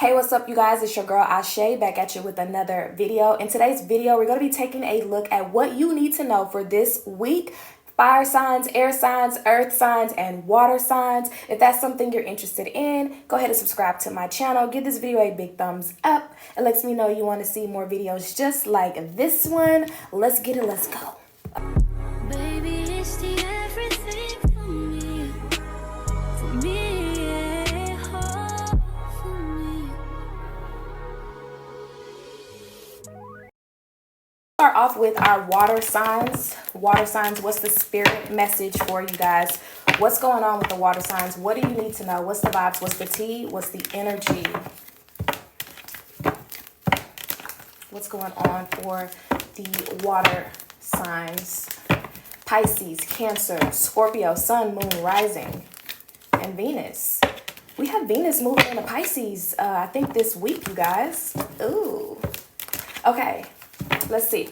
Hey, what's up, you guys? It's your girl Ashe back at you with another video. In today's video, we're going to be taking a look at what you need to know for this week. Fire signs, air signs, earth signs, and water signs. If that's something you're interested in, go ahead and subscribe to my channel. Give this video a big thumbs up. It lets me know you want to see more videos just like this one. Let's get it. Let's go. Baby, it's the everything for me. For me, yeah, for me. Start off with our water signs. Water signs, what's the spirit message for you guys? What's going on with the water signs? What do you need to know? What's the vibes? What's the tea? What's the energy? What's going on for the water signs? Pisces, Cancer, Scorpio, Sun, Moon, Rising, and Venus. We have Venus moving into Pisces, I think this week, you guys. Ooh. Okay, let's see.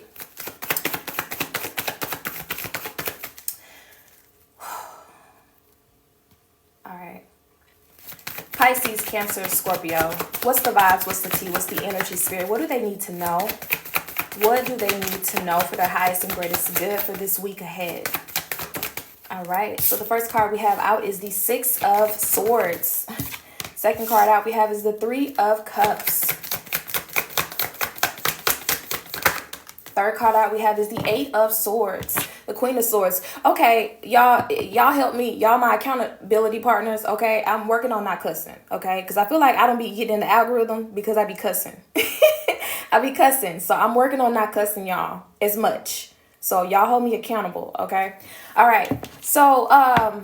All right. Pisces, Cancer, Scorpio. What's the vibes? What's the tea? What's the energy, spirit? What do they need to know? What do they need to know for their highest and greatest good for this week ahead? All right. So the first card we have out is the Six of Swords. Second card out we have is the Three of Cups. Third card out we have is the Eight of Swords. The Queen of Swords. Okay, y'all help me. Y'all my accountability partners, okay? I'm working on not cussing, okay? Because I feel like I don't be getting in the algorithm because I be cussing. I be cussing. So I'm working on not cussing y'all as much. So y'all hold me accountable, okay? All right. So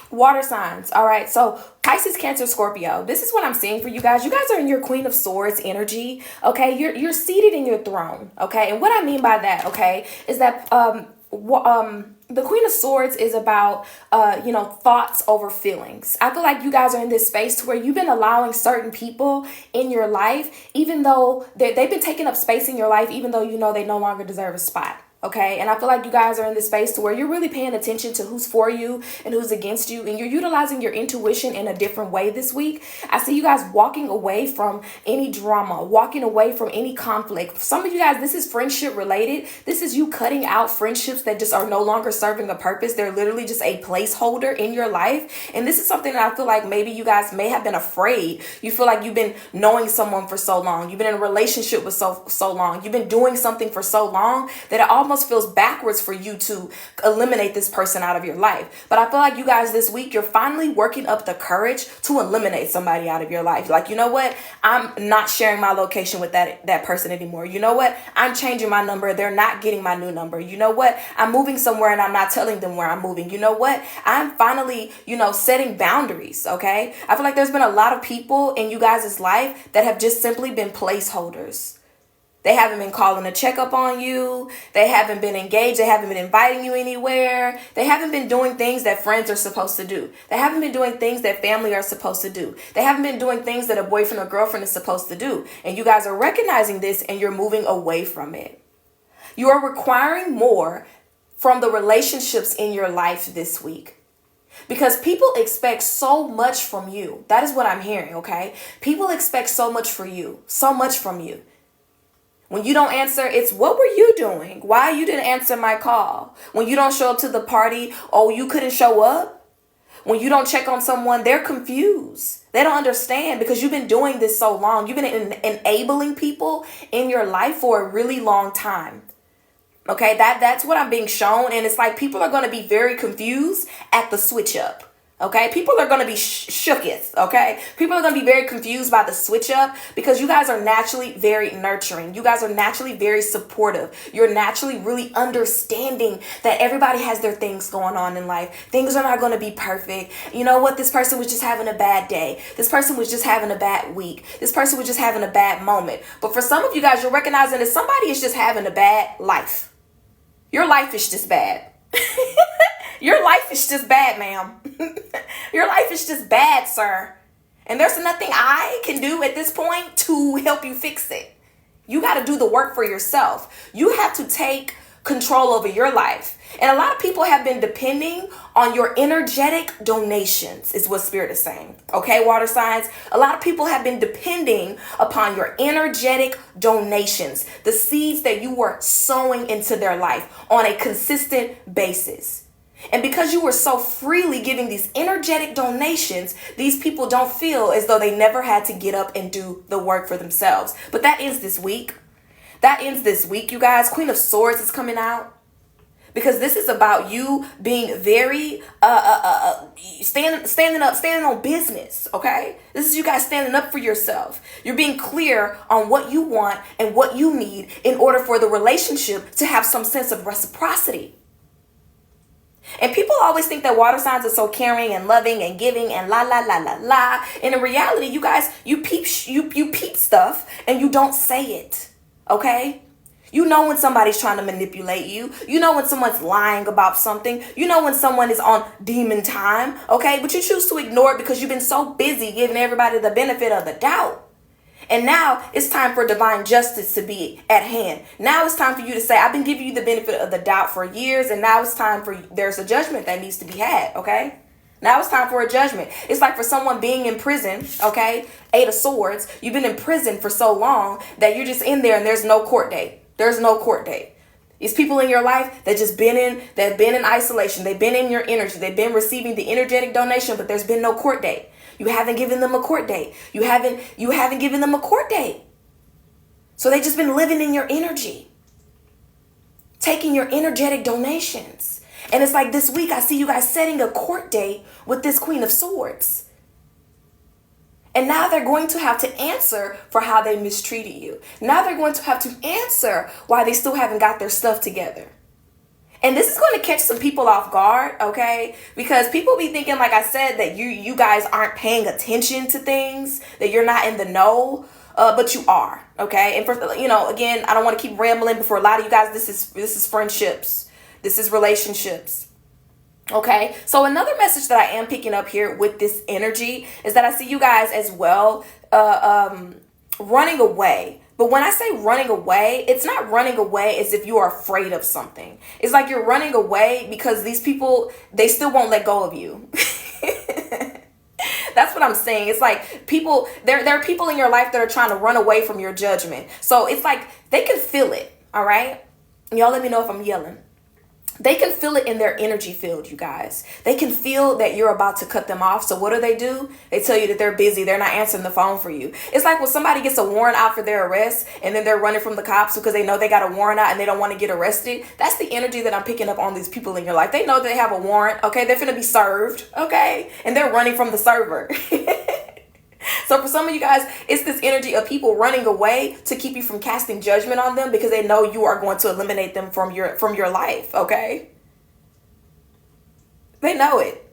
water signs. All right. So Pisces, Cancer, Scorpio. This is what I'm seeing for you guys. You guys are in your Queen of Swords energy. Okay. You're seated in your throne. Okay. And what I mean by that, okay, is that the Queen of Swords is about, thoughts over feelings. I feel like you guys are in this space to where you've been allowing certain people in your life, even though they've been taking up space in your life, even though you know they no longer deserve a spot. Okay, and I feel like you guys are in this space to where you're really paying attention to who's for you and who's against you, and you're utilizing your intuition in a different way this week. I see you guys walking away from any drama, walking away from any conflict. Some of you guys, this is friendship related. This is you cutting out friendships that just are no longer serving a purpose. They're literally just a placeholder in your life. And this is something that I feel like maybe you guys may have been afraid. You feel like you've been knowing someone for so long. You've been in a relationship with so long. You've been doing something for so long that it almost feels backwards for you to eliminate this person out of your life. But I feel like you guys this week, you're finally working up the courage to eliminate somebody out of your life. Like, you know what? I'm not sharing my location with that person anymore. You know what? I'm changing my number. They're not getting my new number. You know what? I'm moving somewhere and I'm not telling them where I'm moving. You know what? I'm finally, setting boundaries. Okay. I feel like there's been a lot of people in you guys' life that have just simply been placeholders. They haven't been calling to check up on you. They haven't been engaged. They haven't been inviting you anywhere. They haven't been doing things that friends are supposed to do. They haven't been doing things that family are supposed to do. They haven't been doing things that a boyfriend or girlfriend is supposed to do. And you guys are recognizing this and you're moving away from it. You are requiring more from the relationships in your life this week. Because people expect so much from you. That is what I'm hearing, okay? People expect so much from you. So much from you. When you don't answer, it's what were you doing? Why you didn't answer my call? When you don't show up to the party, oh, you couldn't show up? When you don't check on someone, they're confused. They don't understand because you've been doing this so long. You've been enabling people in your life for a really long time. Okay, that's what I'm being shown. And it's like people are going to be very confused at the switch up. Okay, people are going to be shooketh. Okay, people are going to be very confused by the switch up because you guys are naturally very nurturing. You guys are naturally very supportive. You're naturally really understanding that everybody has their things going on in life. Things are not going to be perfect. You know what? This person was just having a bad day. This person was just having a bad week. This person was just having a bad moment. But for some of you guys, you're recognizing that somebody is just having a bad life. Your life is just bad. Your life is just bad, ma'am. Your life is just bad, sir. And there's nothing I can do at this point to help you fix it. You got to do the work for yourself. You have to take control over your life. And a lot of people have been depending on your energetic donations, is what Spirit is saying. Okay, water signs? A lot of people have been depending upon your energetic donations, the seeds that you were sowing into their life on a consistent basis. And because you were so freely giving these energetic donations, these people don't feel as though they never had to get up and do the work for themselves. But that ends this week. That ends this week, you guys. Queen of Swords is coming out. Because this is about you being very standing on business, okay? This is you guys standing up for yourself. You're being clear on what you want and what you need in order for the relationship to have some sense of reciprocity. And people always think that water signs are so caring and loving and giving and la la la la la. And in reality, you guys, you peep stuff and you don't say it, okay? You know when somebody's trying to manipulate you. You know when someone's lying about something. You know when someone is on demon time, okay? But you choose to ignore it because you've been so busy giving everybody the benefit of the doubt. And now it's time for divine justice to be at hand. Now it's time for you to say, I've been giving you the benefit of the doubt for years, and now it's time for, there's a judgment that needs to be had, okay? Now it's time for a judgment. It's like for someone being in prison, okay? 8 of Swords. You've been in prison for so long that you're just in there and there's no court date. There's no court date. These people in your life that just been in isolation. They've been in your energy. They've been receiving the energetic donation, but there's been no court date. You haven't given them a court date. You haven't given them a court date. So they just been living in your energy, taking your energetic donations. And it's like this week, I see you guys setting a court date with this Queen of Swords. And now they're going to have to answer for how they mistreated you. Now they're going to have to answer why they still haven't got their stuff together. And this is going to catch some people off guard, okay? Because people be thinking, like I said, that you guys aren't paying attention to things, that you're not in the know, but you are, okay? And for, again, I don't want to keep rambling, but for a lot of you guys, this is friendships. This is relationships. Okay, so another message that I am picking up here with this energy is that I see you guys as well running away. But when I say running away, it's not running away as if you are afraid of something. It's like you're running away because these people, they still won't let go of you. That's what I'm saying. It's like people, there are people in your life that are trying to run away from your judgment. So it's like they can feel it, all right? Y'all let me know if I'm yelling. They can feel it in their energy field, you guys. They can feel that you're about to cut them off. So what do? They tell you that they're busy. They're not answering the phone for you. It's like when somebody gets a warrant out for their arrest and then they're running from the cops because they know they got a warrant out and they don't want to get arrested. That's the energy that I'm picking up on these people in your life. They know that they have a warrant, okay? They're finna be served, okay? And they're running from the server. So for some of you guys, it's this energy of people running away to keep you from casting judgment on them because they know you are going to eliminate them from your life, okay? They know it.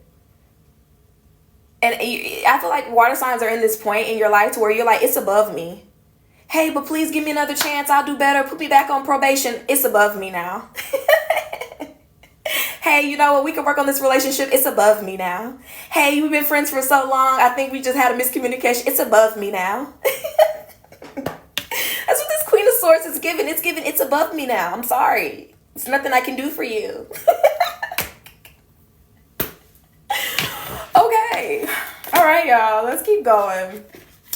And I feel like water signs are in this point in your life to where you're like, it's above me. Hey, but please give me another chance. I'll do better. Put me back on probation. It's above me now. Hey, you know what? We can work on this relationship. It's above me now. Hey, we've been friends for so long. I think we just had a miscommunication. It's above me now. That's what this Queen of Swords is giving. It's above me now. I'm sorry. It's nothing I can do for you. Okay. All right, y'all. Let's keep going.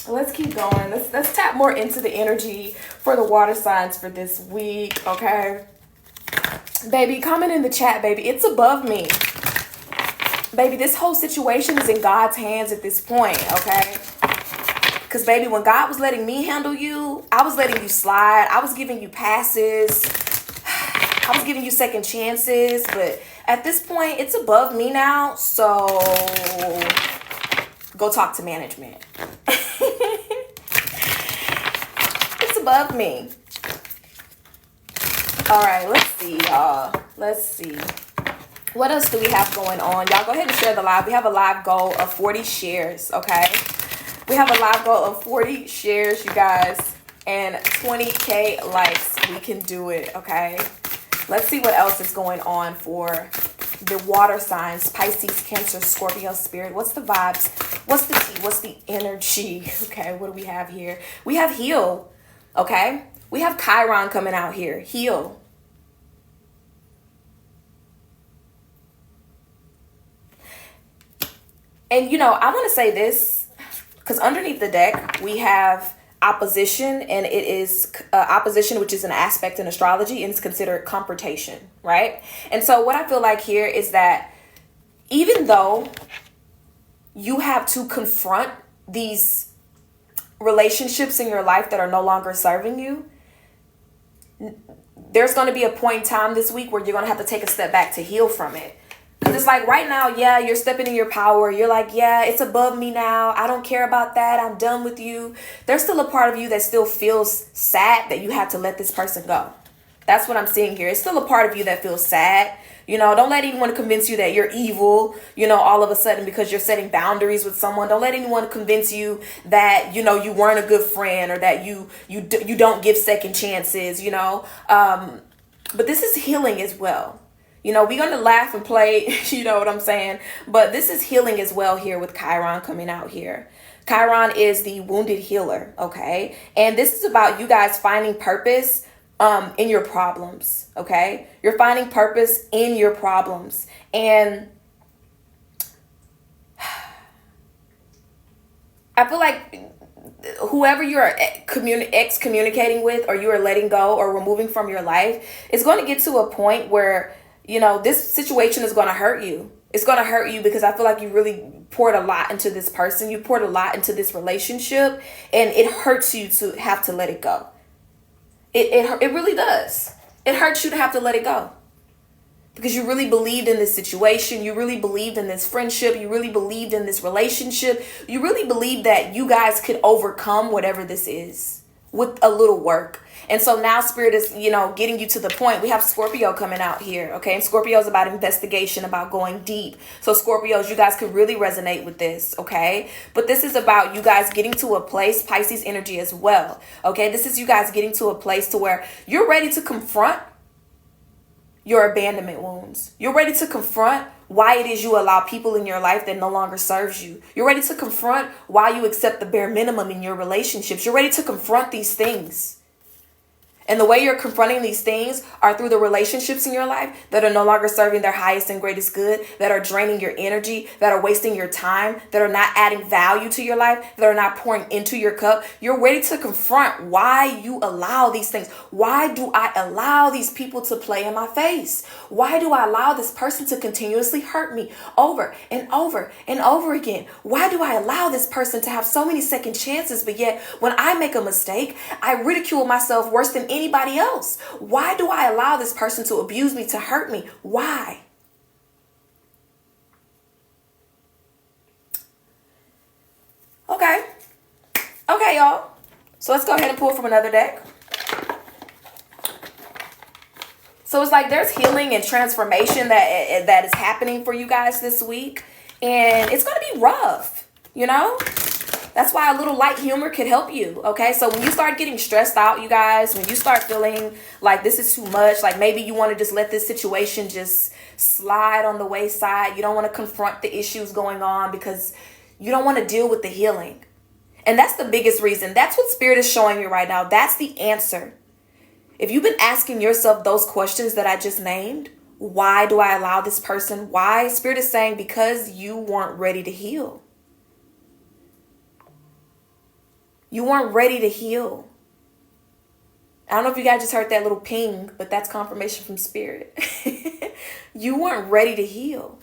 Let's tap more into the energy for the water signs for this week, okay? Baby, comment in the chat, baby. It's above me. Baby, this whole situation is in God's hands at this point, okay? Because, baby, when God was letting me handle you, I was letting you slide. I was giving you passes. I was giving you second chances. But at this point, it's above me now. So go talk to management. It's above me. All right, let's see, y'all. Let's see. What else do we have going on? Y'all go ahead and share the live. We have a live goal of 40 shares, okay? We have a live goal of 40 shares, you guys, and 20K likes. We can do it, okay? Let's see what else is going on for the water signs, Pisces, Cancer, Scorpio, Spirit. What's the vibes? What's the tea? What's the energy? Okay, what do we have here? We have heal, okay? We have Chiron coming out here. Heal. And, I want to say this because underneath the deck, we have opposition, and it is opposition, which is an aspect in astrology, and it's considered confrontation, right? And so what I feel like here is that even though you have to confront these relationships in your life that are no longer serving you, there's going to be a point in time this week where you're going to have to take a step back to heal from it. Because it's like right now, yeah, you're stepping in your power. You're like, yeah, it's above me now. I don't care about that. I'm done with you. There's still a part of you that still feels sad that you had to let this person go. That's what I'm seeing here. It's still a part of you that feels sad. Don't let anyone convince you that you're evil, all of a sudden because you're setting boundaries with someone. Don't let anyone convince you that, you weren't a good friend or that you don't give second chances, But this is healing as well. We're going to laugh and play, you know what I'm saying? But this is healing as well here with Chiron coming out here. Chiron is the wounded healer, okay? And this is about you guys finding purpose in your problems, okay? You're finding purpose in your problems. And I feel like whoever you're excommunicating with, or you are letting go or removing from your life, is going to get to a point where, this situation is going to hurt you. It's going to hurt you because I feel like you really poured a lot into this person. You poured a lot into this relationship, and it hurts you to have to let it go. It really does. It hurts you to have to let it go because you really believed in this situation. You really believed in this friendship. You really believed in this relationship. You really believed that you guys could overcome whatever this is with a little work. And so now Spirit is, getting you to the point. We have Scorpio coming out here, okay? And Scorpio is about investigation, about going deep. So Scorpios, you guys could really resonate with this, okay? But this is about you guys getting to a place, Pisces energy as well, okay? This is you guys getting to a place to where you're ready to confront your abandonment wounds. You're ready to confront why it is you allow people in your life that no longer serves you. You're ready to confront why you accept the bare minimum in your relationships. You're ready to confront these things. And the way you're confronting these things are through the relationships in your life that are no longer serving their highest and greatest good, that are draining your energy, that are wasting your time, that are not adding value to your life, that are not pouring into your cup. You're ready to confront why you allow these things. Why do I allow these people to play in my face? Why do I allow this person to continuously hurt me over and over and over again? Why do I allow this person to have so many second chances, but yet when I make a mistake, I ridicule myself worse than anybody else? Why do I allow this person to abuse me, to hurt me? Why? Okay, y'all. So let's go ahead and pull from another deck. So it's like there's healing and transformation that is happening for you guys this week. And it's going to be rough, That's why a little light humor could help you, okay? So when you start getting stressed out, you guys, when you start feeling like this is too much, like maybe you want to just let this situation just slide on the wayside. You don't want to confront the issues going on because you don't want to deal with the healing. And that's the biggest reason. That's what Spirit is showing you right now. That's the answer. If you've been asking yourself those questions that I just named, why do I allow this person? Why? Spirit is saying because you weren't ready to heal. You weren't ready to heal. I don't know if you guys just heard that little ping, but that's confirmation from Spirit. You weren't ready to heal.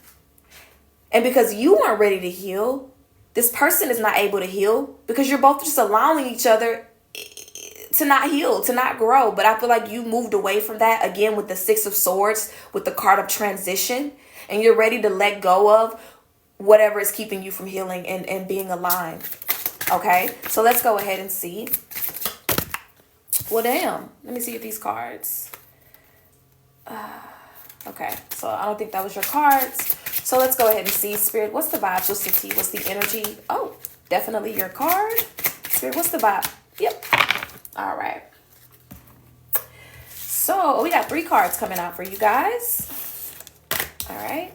And because you weren't ready to heal, this person is not able to heal because you're both just allowing each other to not heal, to not grow. But I feel like you moved away from that again with the Six of Swords, with the card of transition, and you're ready to let go of whatever is keeping you from healing and being aligned. Okay, so let's go ahead and see. Well, damn. Let me see if these cards. Okay, so I don't think that was your cards. So let's go ahead and see. Spirit, what's the vibes? What's the tea? What's the energy? Oh, definitely your card. Spirit, what's the vibe? Yep. All right. So we got 3 cards coming out for you guys. All right.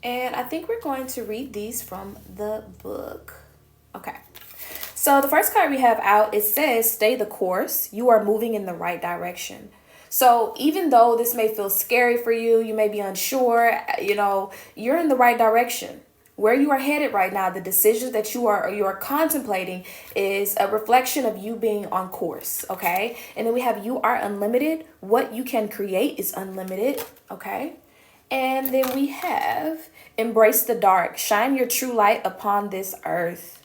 And I think we're going to read these from the book. Okay. So the first card we have out, it says, stay the course. You are moving in the right direction. So even though this may feel scary for you, you may be unsure, you're in the right direction. where you are headed right now, the decisions that you are contemplating is a reflection of you being on course, okay? And then we have you are unlimited. What you can create is unlimited, okay? And then we have embrace the dark. Shine your true light upon this earth.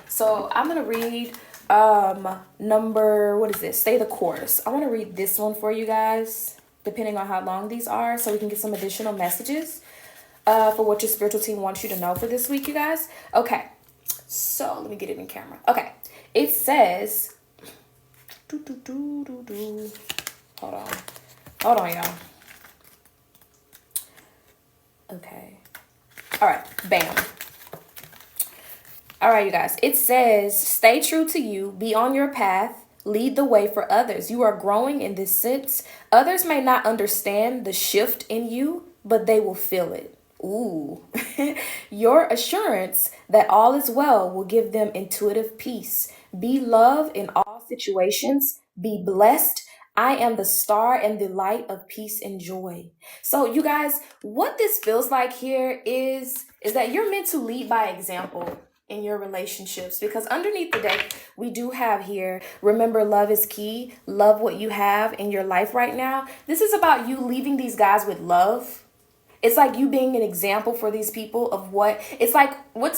So I'm going to read what is this? Stay the course. I want to read this one for you guys, depending on how long these are, so we can get some additional messages for what your spiritual team wants you to know for this week, you guys. Okay. So let me get it in camera. Okay. It says, hold on. Hold on, y'all. Okay. All right. Bam. All right, you guys. It says, stay true to you, be on your path, lead the way for others. You are growing in this sense. Others may not understand the shift in you, but they will feel it. Ooh. Your assurance that all is well will give them intuitive peace. Be love in all situations. Be blessed. I am the star and the light of peace and joy. So you guys, what this feels like here is that you're meant to lead by example in your relationships, because underneath the deck we do have here, remember, love is key. Love what you have in your life right now. This is about you leaving these guys with love. It's like you being an example for these people of what it's like. What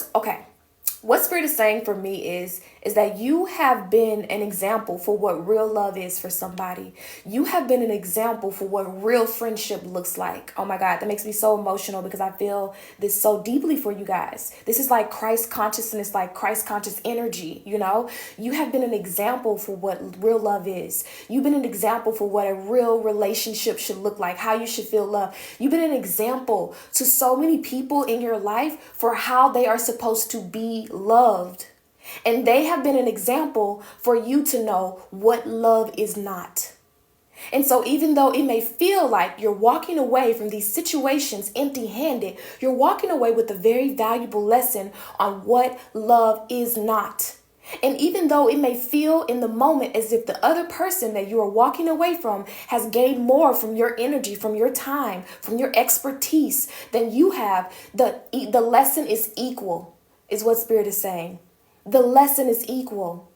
Spirit is saying for me is that you have been an example for what real love is for somebody. You have been an example for what real friendship looks like. Oh my God, that makes me so emotional because I feel this so deeply for you guys. This is like Christ consciousness, like Christ conscious energy, you know? You have been an example for what real love is. You've been an example for what a real relationship should look like, how you should feel love. You've been an example to so many people in your life for how they are supposed to be loved. And they have been an example for you to know what love is not. And so even though it may feel like you're walking away from these situations empty-handed, you're walking away with a very valuable lesson on what love is not. And even though it may feel in the moment as if the other person that you are walking away from has gained more from your energy, from your time, from your expertise than you have, the lesson is equal, is what Spirit is saying. The lesson is equal.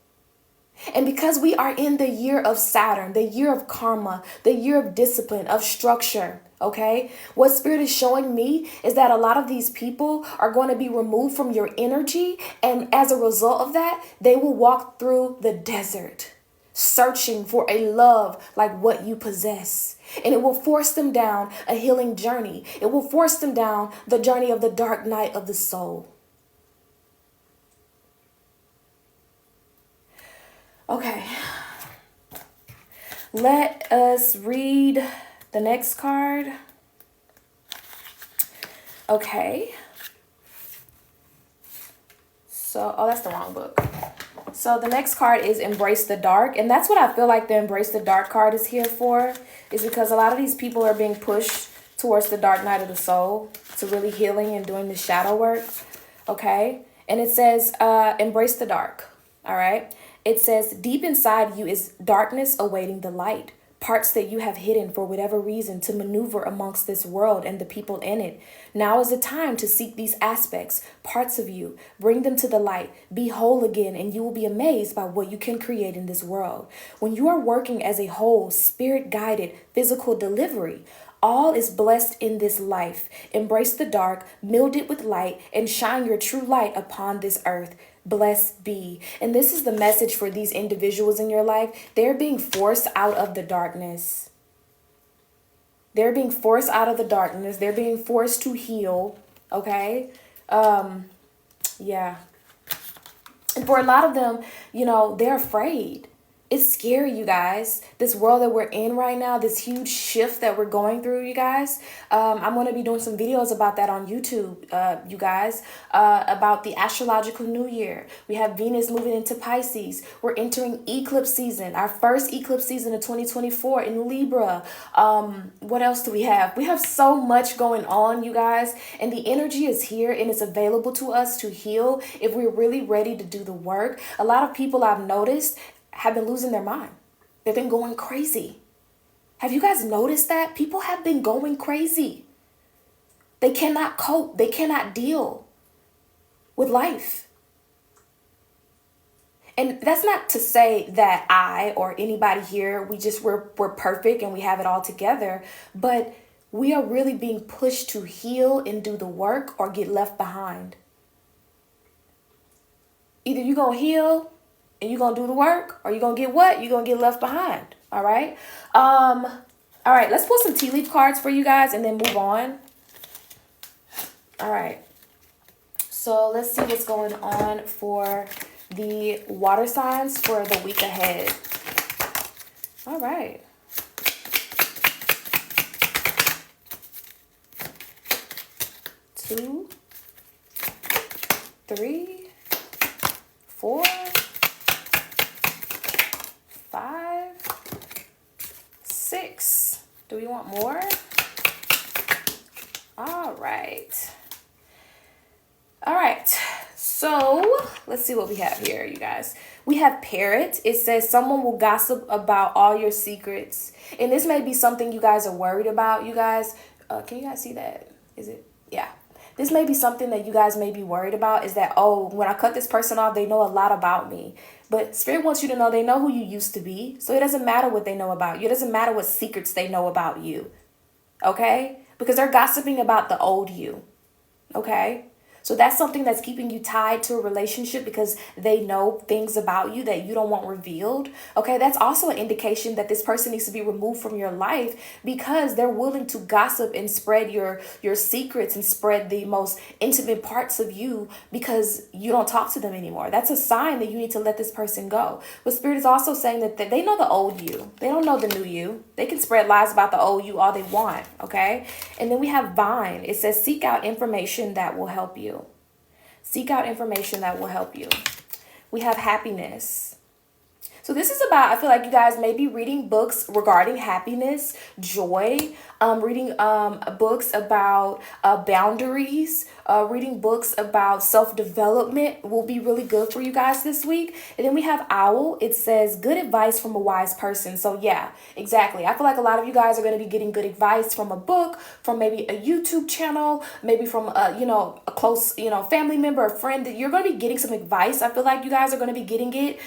And because we are in the year of Saturn, the year of karma, the year of discipline, of structure, okay? What Spirit is showing me is that a lot of these people are going to be removed from your energy. And as a result of that, they will walk through the desert, searching for a love like what you possess. And it will force them down a healing journey. It will force them down the journey of the dark night of the soul. Okay, let us read the next card. Okay. So, that's the wrong book. So the next card is Embrace the Dark. And that's what I feel like the Embrace the Dark card is here for, is because a lot of these people are being pushed towards the dark night of the soul, to really healing and doing the shadow work. Okay. And it says, embrace the dark. All right. It says, deep inside you is darkness awaiting the light, parts that you have hidden for whatever reason to maneuver amongst this world and the people in it. Now is the time to seek these aspects, parts of you, bring them to the light, be whole again, and you will be amazed by what you can create in this world. When you are working as a whole, spirit-guided, physical delivery, all is blessed in this life. Embrace the dark, meld it with light, and shine your true light upon this earth. Blessed be. And this is the message for these individuals in your life. They're being forced out of the darkness. They're being forced out of the darkness. They're being forced to heal. Okay? Yeah. And for a lot of them, they're afraid. It's scary, you guys. This world that we're in right now, this huge shift that we're going through, you guys. I'm going to be doing some videos about that on YouTube, you guys, about the astrological new year. We have Venus moving into Pisces. We're entering eclipse season, our first eclipse season of 2024 in Libra. What else do we have? We have so much going on, you guys, and the energy is here and it's available to us to heal if we're really ready to do the work. A lot of people I've noticed have been losing their mind. They've been going crazy. Have you guys noticed that? People have been going crazy. They cannot cope. They cannot deal with life. And that's not to say that I or anybody here, we're perfect and we have it all together, but we are really being pushed to heal and do the work or get left behind. Either you're going to heal and you're going to do the work, or you're going to get what? You're going to get left behind. All right. All right. Let's pull some tea leaf cards for you guys and then move on. All right. So let's see what's going on for the water signs for the week ahead. All right. Two, three, 4, 5, 6. Do we want more? All right. All right. So let's see what we have here, you guys. We have parrot. It says someone will gossip about all your secrets. And this may be something you guys are worried about, you guys. Can you guys see that? Is it? Yeah. This may be something that you guys may be worried about, is that, oh, when I cut this person off, they know a lot about me. But Spirit wants you to know they know who you used to be. So it doesn't matter what they know about you. It doesn't matter what secrets they know about you. Okay? Because they're gossiping about the old you. Okay? So that's something that's keeping you tied to a relationship, because they know things about you that you don't want revealed. Okay, that's also an indication that this person needs to be removed from your life, because they're willing to gossip and spread your secrets and spread the most intimate parts of you because you don't talk to them anymore. That's a sign that you need to let this person go. But Spirit is also saying that they know the old you. They don't know the new you. They can spread lies about the old you all they want. Okay, and then we have vine. It says seek out information that will help you. Seek out information that will help you. We have happiness. So this is about, I feel like you guys may be reading books regarding happiness, joy, reading books about boundaries, reading books about self-development will be really good for you guys this week. And then we have owl. It says good advice from a wise person. So yeah, exactly. I feel like a lot of you guys are going to be getting good advice from a book, from maybe a YouTube channel, maybe from a close, family member, a friend. That you're going to be getting some advice. I feel like you guys are going to be getting it.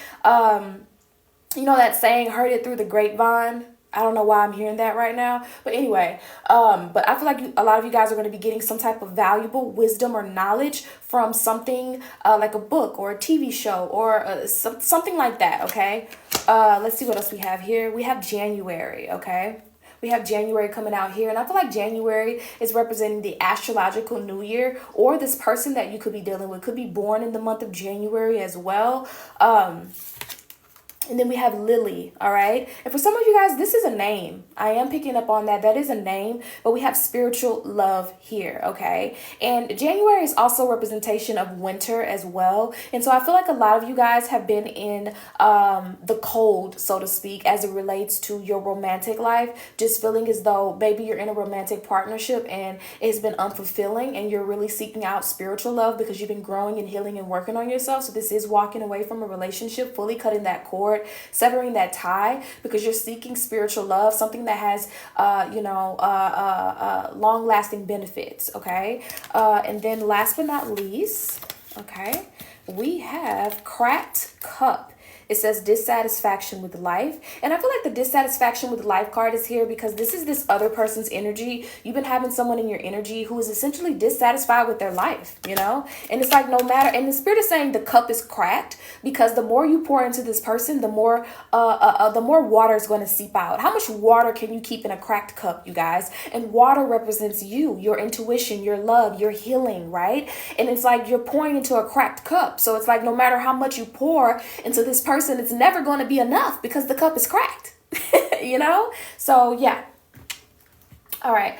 That saying, heard it through the grapevine. I don't know why I'm hearing that right now. But anyway, but I feel like a lot of you guys are going to be getting some type of valuable wisdom or knowledge from something like a book or a TV show or something like that, okay? Let's see what else we have here. We have January, okay? We have January coming out here. And I feel like January is representing the astrological new year, or this person that you could be dealing with could be born in the month of January as well. And then we have Lily, all right? And for some of you guys, this is a name. I am picking up on that. That is a name, but we have spiritual love here, okay? And January is also a representation of winter as well. And so I feel like a lot of you guys have been in the cold, so to speak, as it relates to your romantic life, just feeling as though maybe you're in a romantic partnership and it's been unfulfilling, and you're really seeking out spiritual love because you've been growing and healing and working on yourself. So this is walking away from a relationship, fully cutting that cord, severing that tie, because you're seeking spiritual love, something that has long-lasting benefits, okay? And then last but not least, okay, we have cracked cup. It says dissatisfaction with life. And I feel like the dissatisfaction with life card is here because this is this other person's energy. You've been having someone in your energy who is essentially dissatisfied with their life, And it's like no matter, and the Spirit is saying the cup is cracked because the more you pour into this person, the more water is going to seep out. How much water can you keep in a cracked cup, you guys? And water represents you, your intuition, your love, your healing, right? And it's like you're pouring into a cracked cup. So it's like no matter how much you pour into this person, it's never going to be enough because the cup is cracked. So yeah. All right,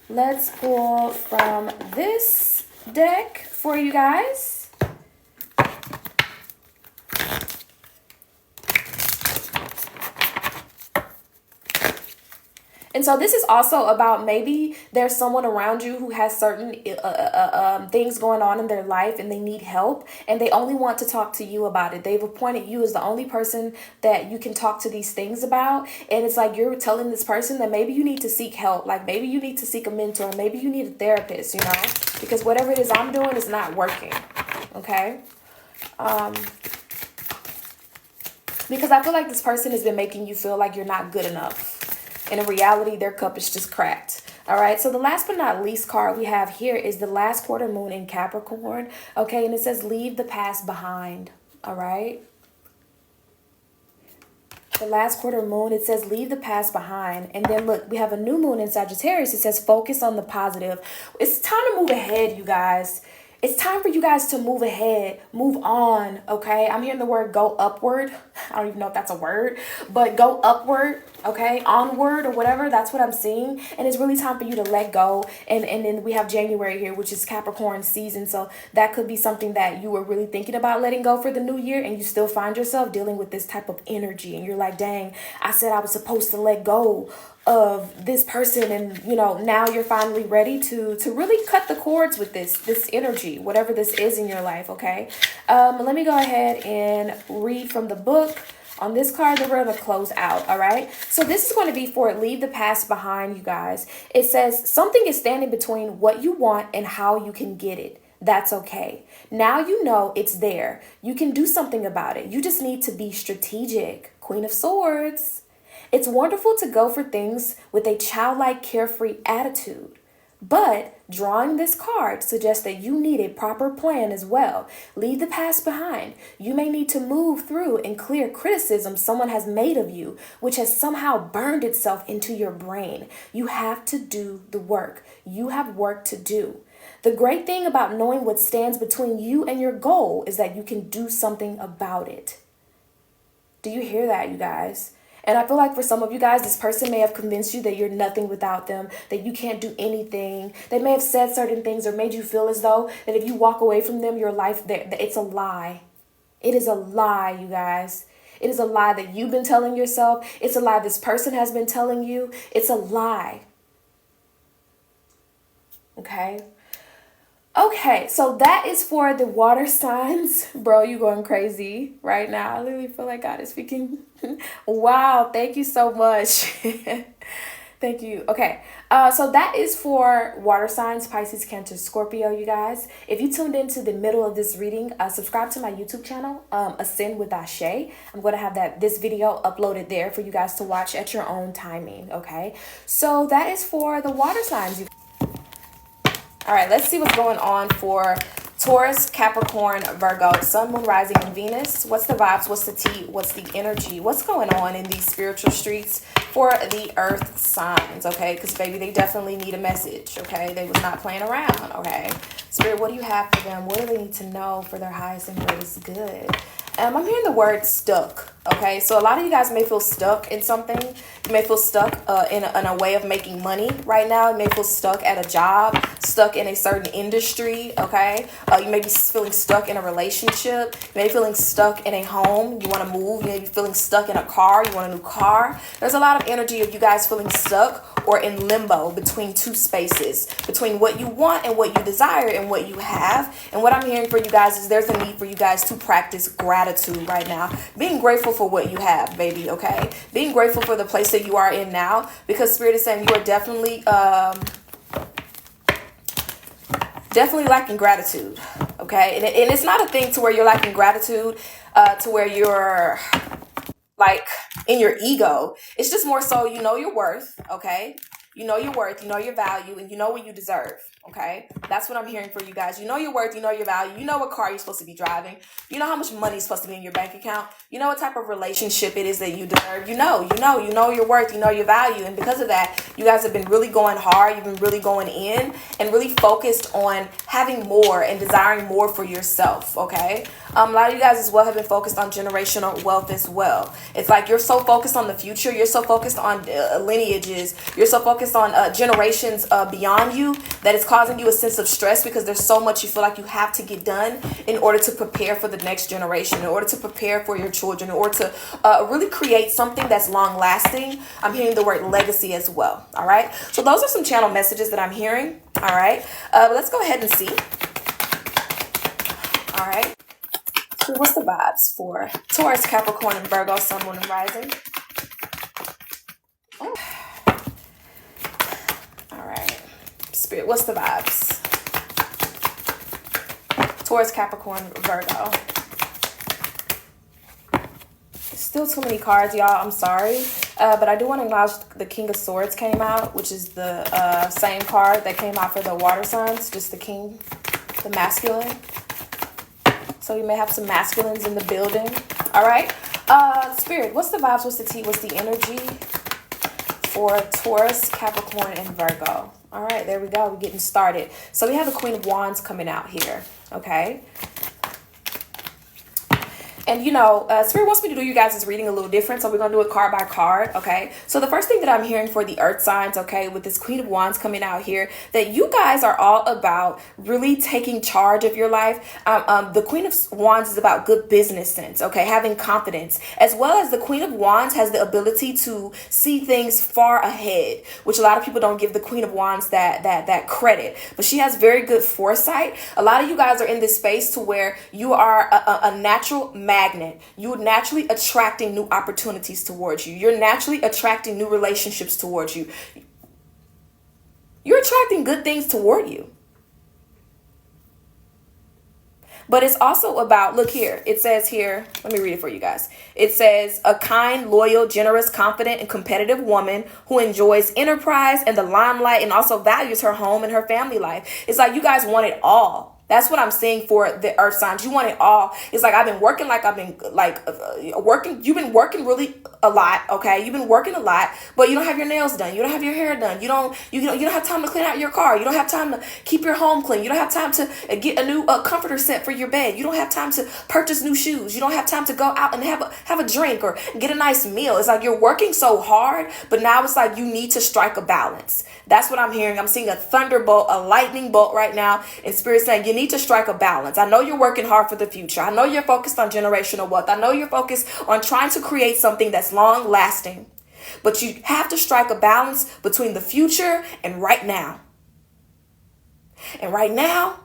let's pull from this deck for you guys. And so this is also about maybe there's someone around you who has certain things going on in their life and they need help and they only want to talk to you about it. They've appointed you as the only person that you can talk to these things about. And it's like you're telling this person that maybe you need to seek help. Like maybe you need to seek a mentor. Maybe you need a therapist, you know, because whatever it is I'm doing is not working. Okay. Because I feel like this person has been making you feel like you're not good enough. And in reality, their cup is just cracked. All right. So the last but not least card we have here is the last quarter moon in Capricorn. Okay. And it says, leave the past behind. All right. The last quarter moon, it says, leave the past behind. And then look, we have a new moon in Sagittarius. It says, focus on the positive. It's time to move ahead, you guys. It's time for you guys to move ahead, move on, okay? I'm hearing the word go upward. I don't even know if that's a word, but go upward, okay? Onward or whatever, that's what I'm seeing. And it's really time for you to let go. And then we have January here, which is Capricorn season. So that could be something that you were really thinking about letting go for the new year, and you still find yourself dealing with this type of energy. And you're like, dang, I said I was supposed to let go of this person, and you know, now you're finally ready to really cut the cords with this energy, whatever this is in your life. Okay, let me go ahead and read from the book on this card that we're going to close out. All right, so this is going to be for leave the past behind, you guys. It says something is standing between what you want and how you can get it. That's okay. Now you know it's there. You can do something about it. You just need to be strategic. Queen of Swords. It's wonderful to go for things with a childlike, carefree attitude. But drawing this card suggests that you need a proper plan as well. Leave the past behind. You may need to move through and clear criticism someone has made of you, which has somehow burned itself into your brain. You have to do the work. You have work to do. The great thing about knowing what stands between you and your goal is that you can do something about it. Do you hear that, you guys? And I feel like for some of you guys, this person may have convinced you that you're nothing without them, that you can't do anything. They may have said certain things or made you feel as though that if you walk away from them, your life, it's a lie. It is a lie, you guys. It is a lie that you've been telling yourself. It's a lie this person has been telling you. It's a lie. Okay? Okay, so that is for the water signs. Bro, you going crazy right now. I literally feel like God is speaking. Wow, thank you so much. Thank you. Okay, so that is for water signs, Pisces, Cancer, Scorpio, you guys. If you tuned into the middle of this reading, subscribe to my YouTube channel, Ascend with Ashe. I'm going to have this video uploaded there for you guys to watch at your own timing, okay? So that is for the water signs. All right, let's see what's going on for Taurus, Capricorn, Virgo, Sun, Moon, Rising, and Venus. What's the vibes? What's the tea? What's the energy? What's going on in these spiritual streets for the earth signs, okay? Because, baby, they definitely need a message, okay? They was not playing around, okay? Spirit, what do you have for them? What do they need to know for their highest and greatest good? I'm hearing the word stuck, okay? So a lot of you guys may feel stuck in something. You may feel stuck in a way of making money right now. You may feel stuck at a job, stuck in a certain industry, okay? You may be feeling stuck in a relationship. You may be feeling stuck in a home. You want to move. You may be feeling stuck in a car. You want a new car. There's a lot of energy of you guys feeling stuck or in limbo between two spaces, between what you want and what you desire and what you have. And what I'm hearing for you guys is there's a need for you guys to practice gratitude right now. Being grateful for what you have, baby, okay? Being grateful for the place that you are in now, because Spirit is saying you are definitely lacking gratitude, okay? And it's not a thing to where you're lacking gratitude to where you're like in your ego. It's just more so you know your worth, okay? You know your worth, you know your value, and you know what you deserve, okay? That's what I'm hearing for you guys. You know your worth, you know your value, you know what car you're supposed to be driving, you know how much money is supposed to be in your bank account, you know what type of relationship it is that you deserve, you know your worth, you know your value, and because of that, you guys have been really going hard, you've been really going in, and really focused on having more and desiring more for yourself, okay? A lot of you guys as well have been focused on generational wealth as well. It's like you're so focused on the future, you're so focused on lineages, you're so focused on generations beyond you that it's causing causing you a sense of stress because there's so much you feel like you have to get done in order to prepare for the next generation, in order to prepare for your children, in order to really create something that's long lasting. I'm hearing the word legacy as well. All right. So those are some channel messages that I'm hearing. All right. But let's go ahead and see. All right. So what's the vibes for Taurus, Capricorn, and Virgo, Sun, Moon, and Rising? Oh. All right. Spirit, what's the vibes? Taurus, Capricorn, Virgo. Still too many cards, y'all. I'm sorry. But I do want to acknowledge the King of Swords came out, which is the same card that came out for the water signs, just the king, the masculine. So you may have some masculines in the building. All right. Spirit, what's the vibes? What's the tea? What's the energy for Taurus, Capricorn, and Virgo? All right, there we go. We're getting started. So we have the Queen of Wands coming out here. Okay. And, you know, Spirit wants me to do you guys' reading a little different. So we're going to do it card by card. Okay. So the first thing that I'm hearing for the earth signs, okay, with this Queen of Wands coming out here, that you guys are all about really taking charge of your life. The Queen of Wands is about good business sense. Okay. Having confidence, as well as the Queen of Wands has the ability to see things far ahead, which a lot of people don't give the Queen of Wands that credit, but she has very good foresight. A lot of you guys are in this space to where you are a natural magnet. You're naturally attracting new opportunities towards you. You're naturally attracting new relationships towards you. You're attracting good things toward you. But it's also about, look here, it says here, let me read it for you guys. It says, a kind, loyal, generous, confident, and competitive woman who enjoys enterprise and the limelight and also values her home and her family life. It's like you guys want it all. That's what I'm seeing for the earth signs. You want it all. It's like I've been working working. You've been working really a lot. Okay. You've been working a lot, but you don't have your nails done. You don't have your hair done. You don't have time to clean out your car. You don't have time to keep your home clean. You don't have time to get a new comforter set for your bed. You don't have time to purchase new shoes. You don't have time to go out and have a drink or get a nice meal. It's like you're working so hard, but now it's like you need to strike a balance. That's what I'm hearing. I'm seeing a thunderbolt, a lightning bolt right now, and Spirit saying you need to strike a balance. I know you're working hard for the future. I know you're focused on generational wealth. I know you're focused on trying to create something that's long lasting, but you have to strike a balance between the future and right now. And right now,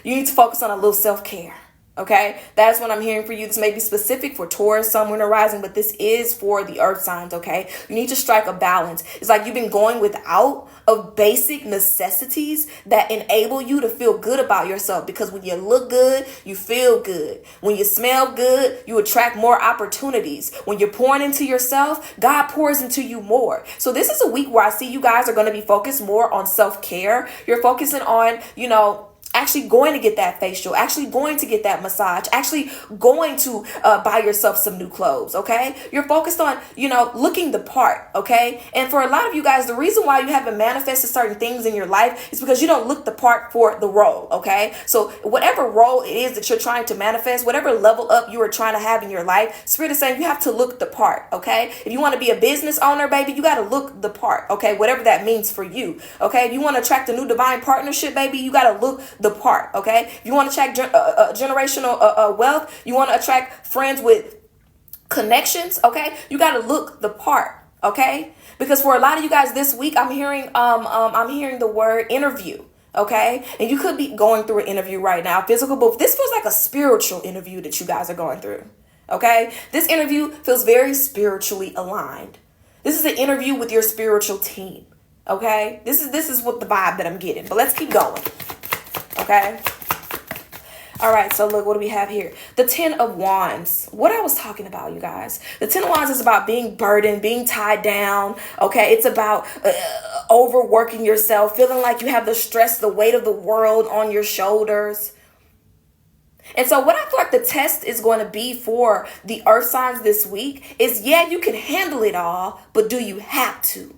you need to focus on a little self-care. Okay, that's what I'm hearing for you. This may be specific for Taurus, Sun, Moon, or Rising, but this is for the earth signs. Okay, you need to strike a balance. It's like you've been going without of basic necessities that enable you to feel good about yourself, because when you look good, you feel good. When you smell good, you attract more opportunities. When you're pouring into yourself, God pours into you more. So this is a week where I see you guys are going to be focused more on self-care. You're focusing on, actually going to get that facial, actually going to get that massage, actually going to buy yourself some new clothes. Okay. You're focused on, looking the part. Okay. And for a lot of you guys, the reason why you haven't manifested certain things in your life is because you don't look the part for the role. Okay. So whatever role it is that you're trying to manifest, whatever level up you are trying to have in your life, Spirit is saying you have to look the part. Okay. If you want to be a business owner, baby, you got to look the part. Okay. Whatever that means for you. Okay. If you want to attract a new divine partnership, baby, you got to look the part. Okay. If you want to attract generational wealth, you want to attract friends with connections. Okay. You got to look the part. Okay. Because for a lot of you guys this week, I'm hearing the word interview. Okay. And you could be going through an interview right now, physical, but this feels like a spiritual interview that you guys are going through. Okay. This interview feels very spiritually aligned. This is an interview with your spiritual team. Okay. This is what the vibe that I'm getting, but let's keep going. Okay. All right. So look, what do we have here? The 10 of Wands. What I was talking about, you guys. The 10 of Wands is about being burdened, being tied down. Okay. It's about overworking yourself, feeling like you have the stress, the weight of the world on your shoulders. And so what I feel like the test is going to be for the earth signs this week is, yeah, you can handle it all, but do you have to?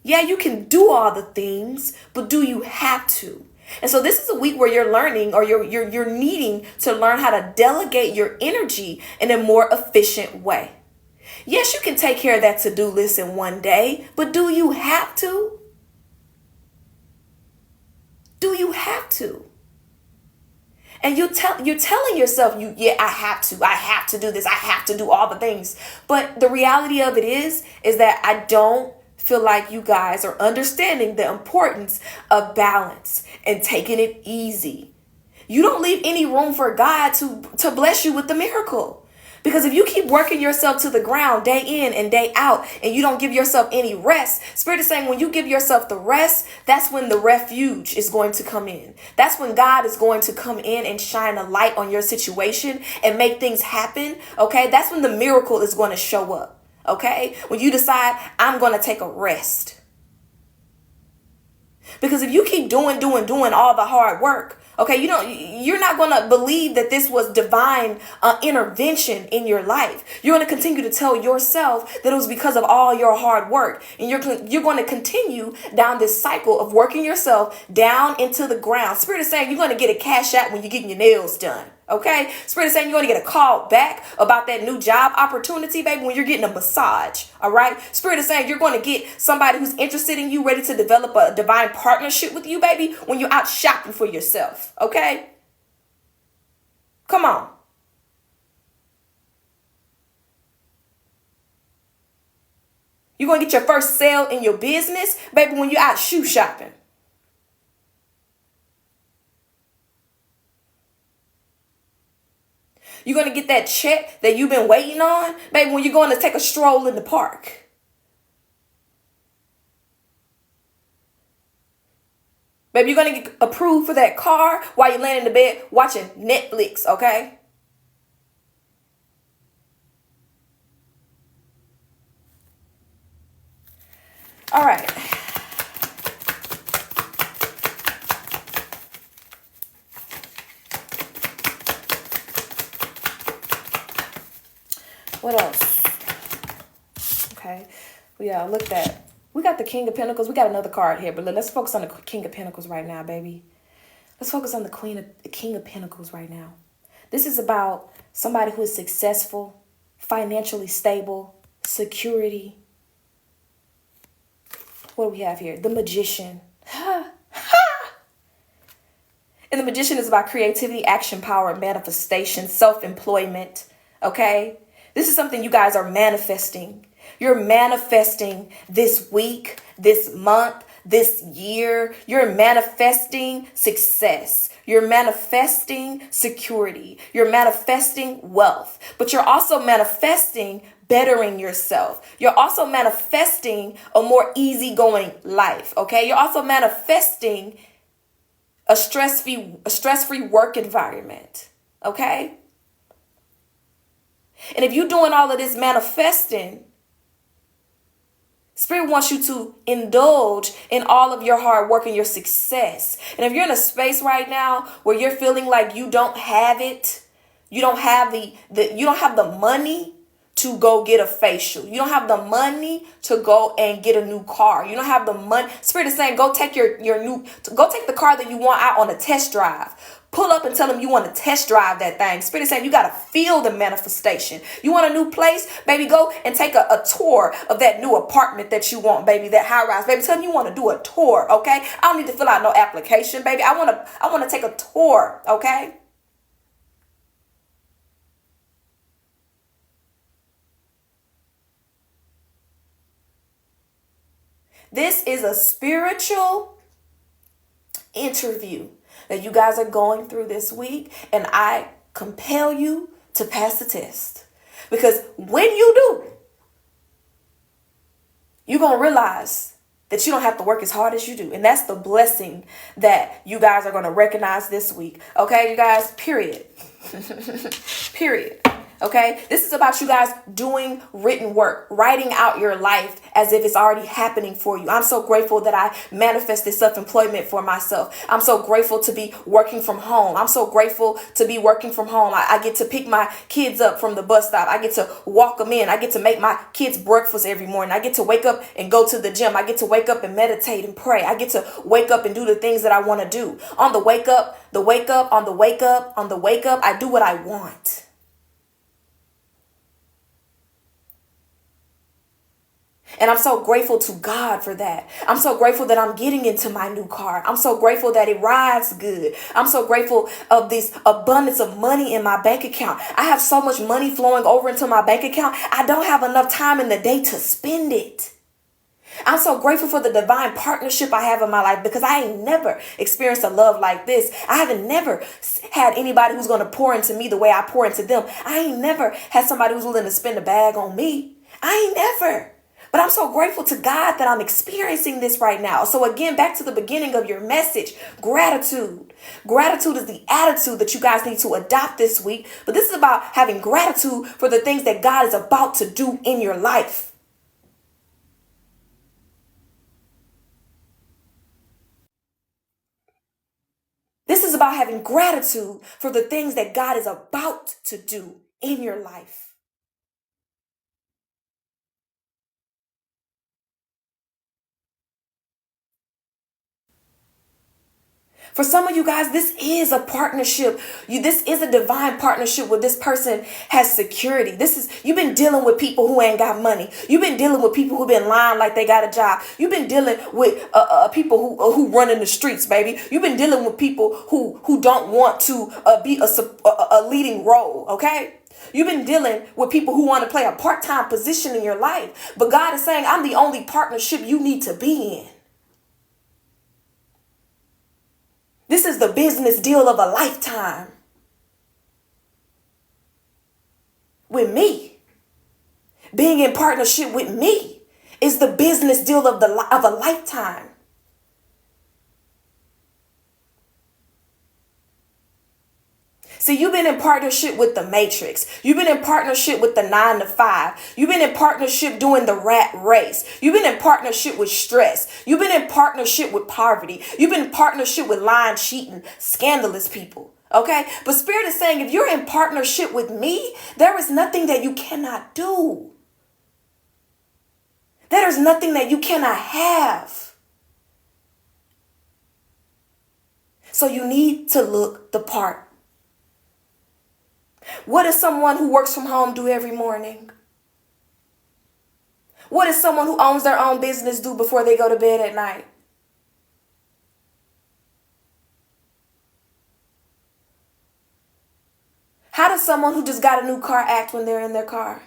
Yeah, you can do all the things, but do you have to? And so this is a week where you're learning, or you're needing to learn how to delegate your energy in a more efficient way. Yes, you can take care of that to-do list in one day, but do you have to? Do you have to? And you're telling yourself, I have to do this. I have to do all the things. But the reality of it is that I don't feel like you guys are understanding the importance of balance and taking it easy. You don't leave any room for God to bless you with the miracle. Because if you keep working yourself to the ground day in and day out and you don't give yourself any rest, Spirit is saying when you give yourself the rest, that's when the refuge is going to come in. That's when God is going to come in and shine a light on your situation and make things happen. Okay, that's when the miracle is going to show up. Okay, when you decide I'm going to take a rest. Because if you keep doing all the hard work, okay, you're not going to believe that this was divine intervention in your life. You're going to continue to tell yourself that it was because of all your hard work. And you're going to continue down this cycle of working yourself down into the ground. Spirit is saying you're going to get a cash out when you're getting your nails done. Okay, Spirit is saying you're going to get a call back about that new job opportunity, baby, when you're getting a massage. All right, Spirit is saying you're going to get somebody who's interested in you, ready to develop a divine partnership with you, baby, when you're out shopping for yourself. Okay, come on. You're going to get your first sale in your business, baby, when you're out shoe shopping. You're going to get that check that you've been waiting on, baby, when you're going to take a stroll in the park. Baby, you're going to get approved for that car while you're laying in the bed watching Netflix, okay? All right. What else? Okay. We got the King of Pentacles. We got another card here, but let's focus on the King of Pentacles right now, baby. Let's focus on the King of Pentacles right now. This is about somebody who is successful, financially stable, security. What do we have here? The Magician. And the Magician is about creativity, action, power, manifestation, self-employment. Okay? This is something you guys are manifesting. You're manifesting this week, this month, this year. You're manifesting success. You're manifesting security. You're manifesting wealth. But you're also manifesting bettering yourself. You're also manifesting a more easygoing life. Okay? You're also manifesting a stress-free work environment. Okay? And if you're doing all of this manifesting, Spirit wants you to indulge in all of your hard work and your success. And if you're in a space right now where you're feeling like you don't have it, you don't have the money to go get a facial. You don't have the money to go and get a new car. You don't have the money. Spirit is saying, go take go take the car that you want out on a test drive. Pull up and tell them you want to test drive that thing. Spirit is saying you got to feel the manifestation. You want a new place? Baby, go and take a tour of that new apartment that you want, baby, that high rise. Baby, tell them you want to do a tour, okay? I don't need to fill out no application, baby. I want to take a tour, okay? This is a spiritual interview that you guys are going through this week, and I compel you to pass the test. Because when you do, you're going to realize that you don't have to work as hard as you do. And that's the blessing that you guys are going to recognize this week. Okay, you guys, period. Period. Okay, this is about you guys doing written work, writing out your life as if it's already happening for you. I'm so grateful that I manifested self-employment for myself. I'm so grateful to be working from home. I'm so grateful to be working from home. I get to pick my kids up from the bus stop. I get to walk them in. I get to make my kids breakfast every morning. I get to wake up and go to the gym. I get to wake up and meditate and pray. I get to wake up and do the things that I want to do. On the wake up, I do what I want. And I'm so grateful to God for that. I'm so grateful that I'm getting into my new car. I'm so grateful that it rides good. I'm so grateful of this abundance of money in my bank account. I have so much money flowing over into my bank account. I don't have enough time in the day to spend it. I'm so grateful for the divine partnership I have in my life because I ain't never experienced a love like this. I haven't never had anybody who's going to pour into me the way I pour into them. I ain't never had somebody who's willing to spend a bag on me. I ain't never. But I'm so grateful to God that I'm experiencing this right now. So again, back to the beginning of your message, gratitude. Gratitude is the attitude that you guys need to adopt this week. But this is about having gratitude for the things that God is about to do in your life. This is about having gratitude for the things that God is about to do in your life. For some of you guys, this is a partnership. This is a divine partnership where this person has security. You've been dealing with people who ain't got money. You've been dealing with people who've been lying like they got a job. You've been dealing with people who run in the streets, baby. You've been dealing with people who don't want to be a leading role, okay? You've been dealing with people who want to play a part-time position in your life. But God is saying, I'm the only partnership you need to be in. This is the business deal of a lifetime. With me. Being in partnership with me is the business deal of a lifetime. See, you've been in partnership with the Matrix. You've been in partnership with the 9 to 5. You've been in partnership doing the rat race. You've been in partnership with stress. You've been in partnership with poverty. You've been in partnership with lying, cheating, scandalous people. Okay? But Spirit is saying, if you're in partnership with me, there is nothing that you cannot do. There is nothing that you cannot have. So you need to look the part. What does someone who works from home do every morning? What does someone who owns their own business do before they go to bed at night? How does someone who just got a new car act when they're in their car?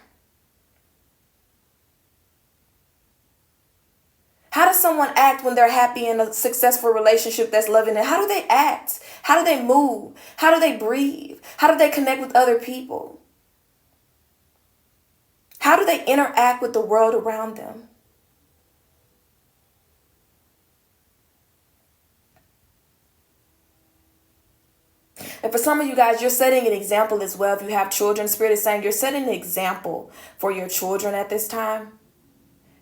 How does someone act when they're happy in a successful relationship that's loving it? How do they act? How do they move? How do they breathe? How do they connect with other people? How do they interact with the world around them? And for some of you guys, you're setting an example as well. If you have children, Spirit is saying you're setting an example for your children at this time.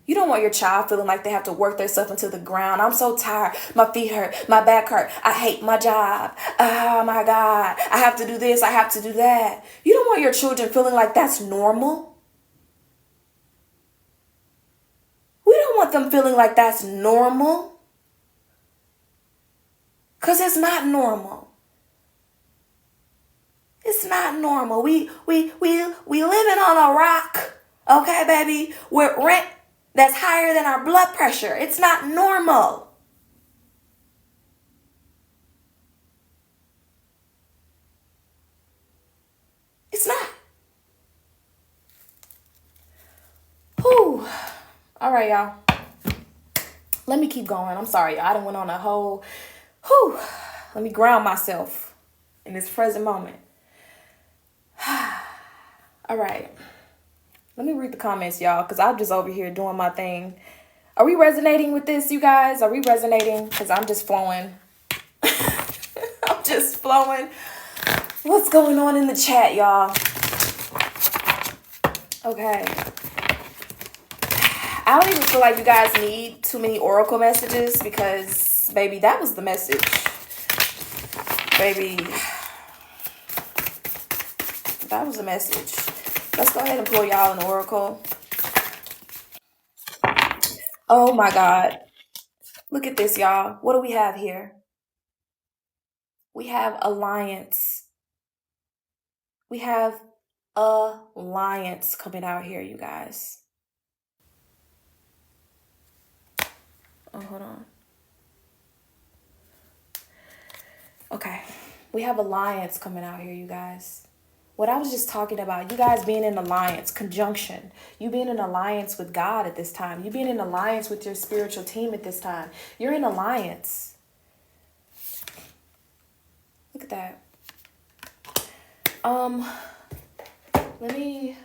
You don't want your child feeling like they have to work themselves into the ground. I'm so tired. My feet hurt. My back hurt. I hate my job. Oh my God. I have to do this. I have to do that. You don't want your children feeling like that's normal. We don't want them feeling like that's normal. Because it's not normal. It's not normal. We living on a rock. Okay, baby? With rent that's higher than our blood pressure. It's not normal. It's not. Whew. All right, y'all. Let me keep going. I'm sorry, y'all. I done went on a whole... Whew. Let me ground myself in this present moment. All right. Let me read the comments, y'all, because I'm just over here doing my thing. Are we resonating with this, you guys? Are we resonating? Because I'm just flowing. I'm just flowing. What's going on in the chat, y'all? Okay. I don't even feel like you guys need too many oracle messages because, baby, that was the message. Baby, that was the message. Let's go ahead and pull y'all an oracle. Oh my God. Look at this, y'all. What do we have here? We have alliance. We have alliance coming out here, you guys. Oh, hold on. Okay. We have alliance coming out here, you guys. What I was just talking about, you guys being in alliance, conjunction. You being in alliance with God at this time. You being in alliance with your spiritual team at this time. You're in alliance. Look at that. Let me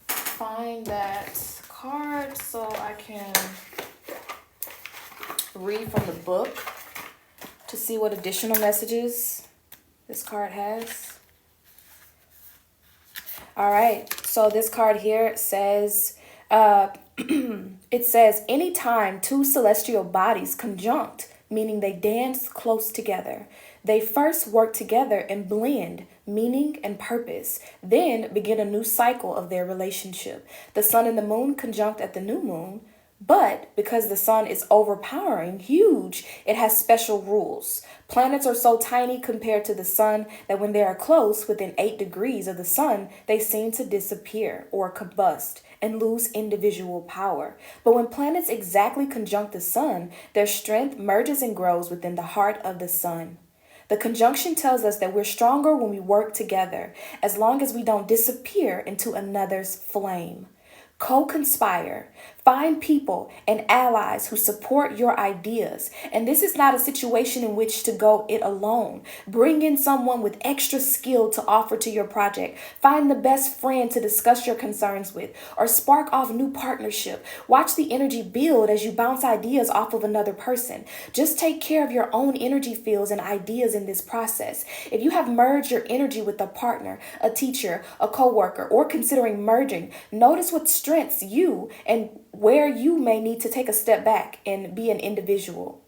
find that card so I can read from the book to see what additional messages this card has. All right, so this card here says, it says, anytime two celestial bodies conjunct, meaning they dance close together, they first work together and blend meaning and purpose, then begin a new cycle of their relationship. The sun and the moon conjunct at the new moon, but because the sun is overpowering, huge, it has special rules. Planets are so tiny compared to the sun that when they are close, within 8 degrees of the sun, they seem to disappear or combust and lose individual power. But when planets exactly conjunct the sun, their strength merges and grows within the heart of the sun. The conjunction tells us that we're stronger when we work together, as long as we don't disappear into another's flame. Co-conspire. Find people and allies who support your ideas. And this is not a situation in which to go it alone. Bring in someone with extra skill to offer to your project. Find the best friend to discuss your concerns with, or spark off new partnership. Watch the energy build as you bounce ideas off of another person. Just take care of your own energy fields and ideas in this process. If you have merged your energy with a partner, a teacher, a coworker, or considering merging, notice what strengths you and where you may need to take a step back and be an individual.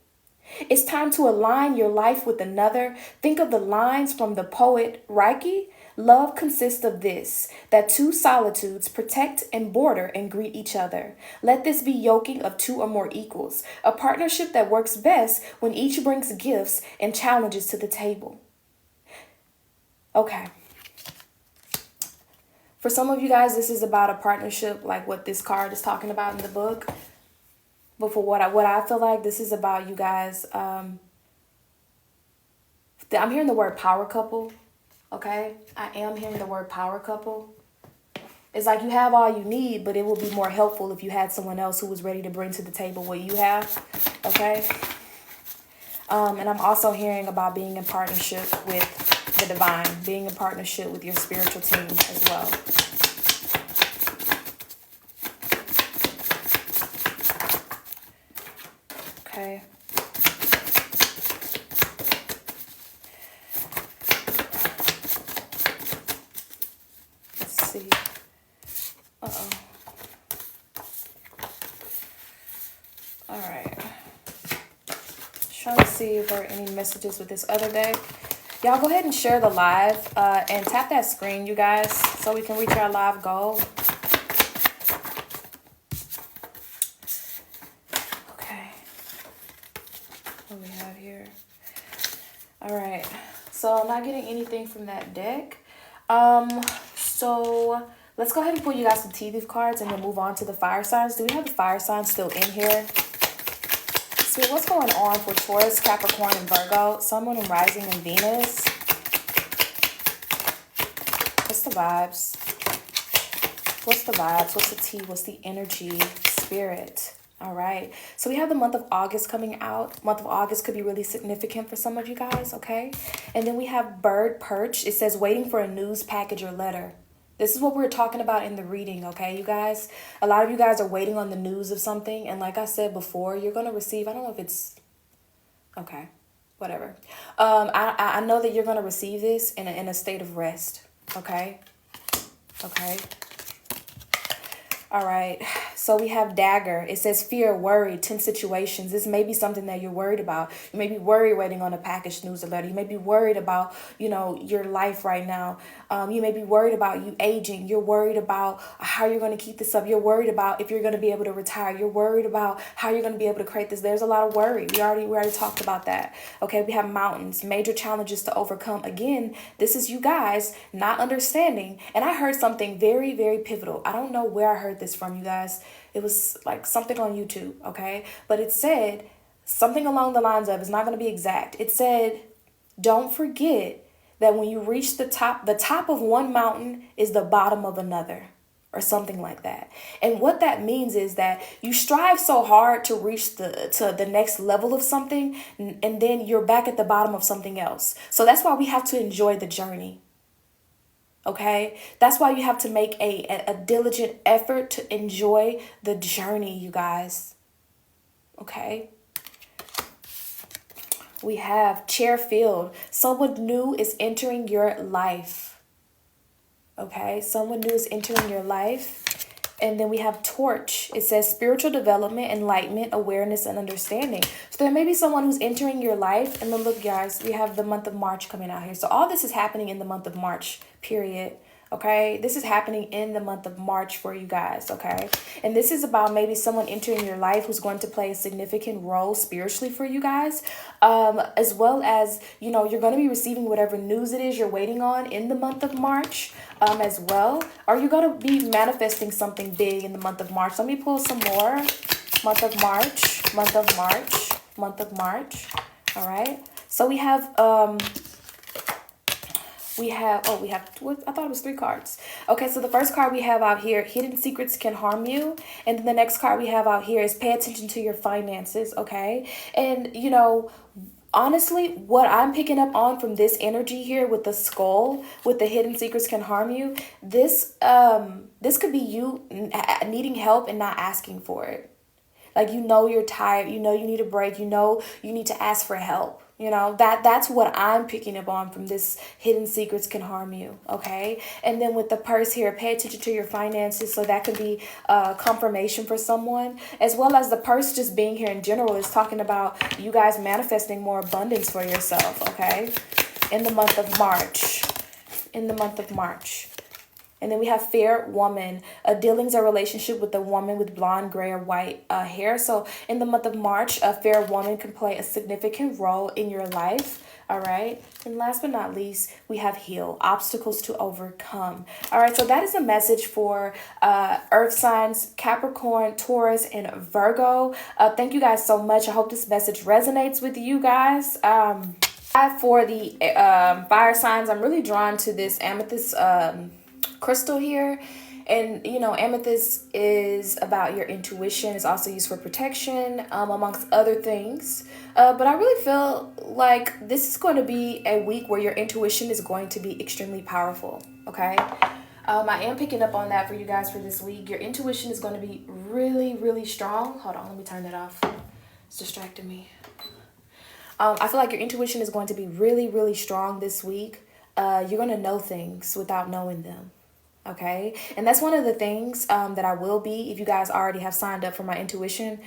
It's time to align your life with another. Think of the lines from the poet Reiki. Love consists of this, that two solitudes protect and border and greet each other. Let this be yoking of two or more equals, a partnership that works best when each brings gifts and challenges to the table. Okay. For some of you guys, this is about a partnership like what this card is talking about in the book. But for what I feel like, this is about you guys. I'm hearing the word power couple. Okay? I am hearing the word power couple. It's like you have all you need, but it would be more helpful if you had someone else who was ready to bring to the table what you have. Okay? And I'm also hearing about being in partnership with the divine, being in partnership with your spiritual team as well. Okay. Let's see. Uh-oh. All right. Trying to see if there are any messages with this other deck. Y'all go ahead and share the live and tap that screen, you guys, so we can reach our live goal. Okay. What do we have here? All right. So I'm not getting anything from that deck. So let's go ahead and pull you guys some tea leaf cards and then move on to the fire signs. Do we have the fire signs still in here? See what's going on for Taurus, Capricorn, and Virgo, Sun, Moon, and Rising, and Venus. What's the vibes? What's the vibes? What's the tea? What's the energy? Spirit. All right. So we have the month of August coming out. Month of August could be really significant for some of you guys, okay? And then we have Bird Perch. It says waiting for a news package or letter. This is what we're talking about in the reading, okay, you guys? A lot of you guys are waiting on the news of something. And like I said before, you're going to receive, I don't know if it's, okay, whatever. I know that you're going to receive this in a state of rest, okay? Okay. All right. So we have Dagger. It says fear, worry, tense situations. This may be something that you're worried about. You may be worried waiting on a package news or letter. You may be worried about, your life right now. You may be worried about you aging. You're worried about how you're going to keep this up. You're worried about if you're going to be able to retire. You're worried about how you're going to be able to create this. There's a lot of worry. We already talked about that. Okay, we have mountains, major challenges to overcome. Again, this is you guys not understanding. And I heard something very, very pivotal. I don't know where I heard this from, you guys. It was like something on YouTube, okay? But it said something along the lines of, it's not going to be exact. It said, don't forget that when you reach the top of one mountain is the bottom of another, or something like that. And what that means is that you strive so hard to reach the next level of something, and then you're back at the bottom of something else. So that's why we have to enjoy the journey. Okay? That's why you have to make a diligent effort to enjoy the journey, you guys. Okay? We have chair filled. Someone new is entering your life. Okay? Someone new is entering your life. And then we have torch. It says spiritual development, enlightenment, awareness, and understanding. So there may be someone who's entering your life. And then look, guys, we have the month of March coming out here. So all this is happening in the month of March, period. Okay, this is happening in the month of March for you guys, okay? And this is about maybe someone entering your life who's going to play a significant role spiritually for you guys, as well as, you know, you're going to be receiving whatever news it is you're waiting on in the month of March as well. Or you're going to be manifesting something big in the month of March. Let me pull some more. Month of March, month of March, month of March, all right? So we have... I thought it was 3 cards. Okay, so the first card we have out here, hidden secrets can harm you. And then the next card we have out here is pay attention to your finances, okay? And, you know, honestly, what I'm picking up on from this energy here with the skull, with the hidden secrets can harm you, this could be you needing help and not asking for it. Like, you know you're tired, you know you need a break, you know you need to ask for help. You know, that's what I'm picking up on from this hidden secrets can harm you, okay? And then with the purse here, pay attention to your finances. So that could be confirmation for someone, as well as the purse just being here in general is talking about you guys manifesting more abundance for yourself, okay? In the month of March. In the month of March. And then we have fair woman. Dealings a relationship with a woman with blonde, gray, or white hair. So in the month of March, a fair woman can play a significant role in your life. All right. And last but not least, we have heal. Obstacles to overcome. All right. So that is a message for earth signs, Capricorn, Taurus, and Virgo. Thank you guys so much. I hope this message resonates with you guys. For the fire signs, I'm really drawn to this amethyst crystal here. And you know, amethyst is about your intuition. It's also used for protection, amongst other things, but I really feel like this is going to be a week where your intuition is going to be extremely powerful. Okay, I am picking up on that for you guys for this week. Your intuition is going to be really, really strong. Hold on, let me turn that off. It's distracting me. I feel like your intuition is going to be really, really strong this week. You're going to know things without knowing them. Okay, and that's one of the things that I will be, if you guys already have signed up for my intuition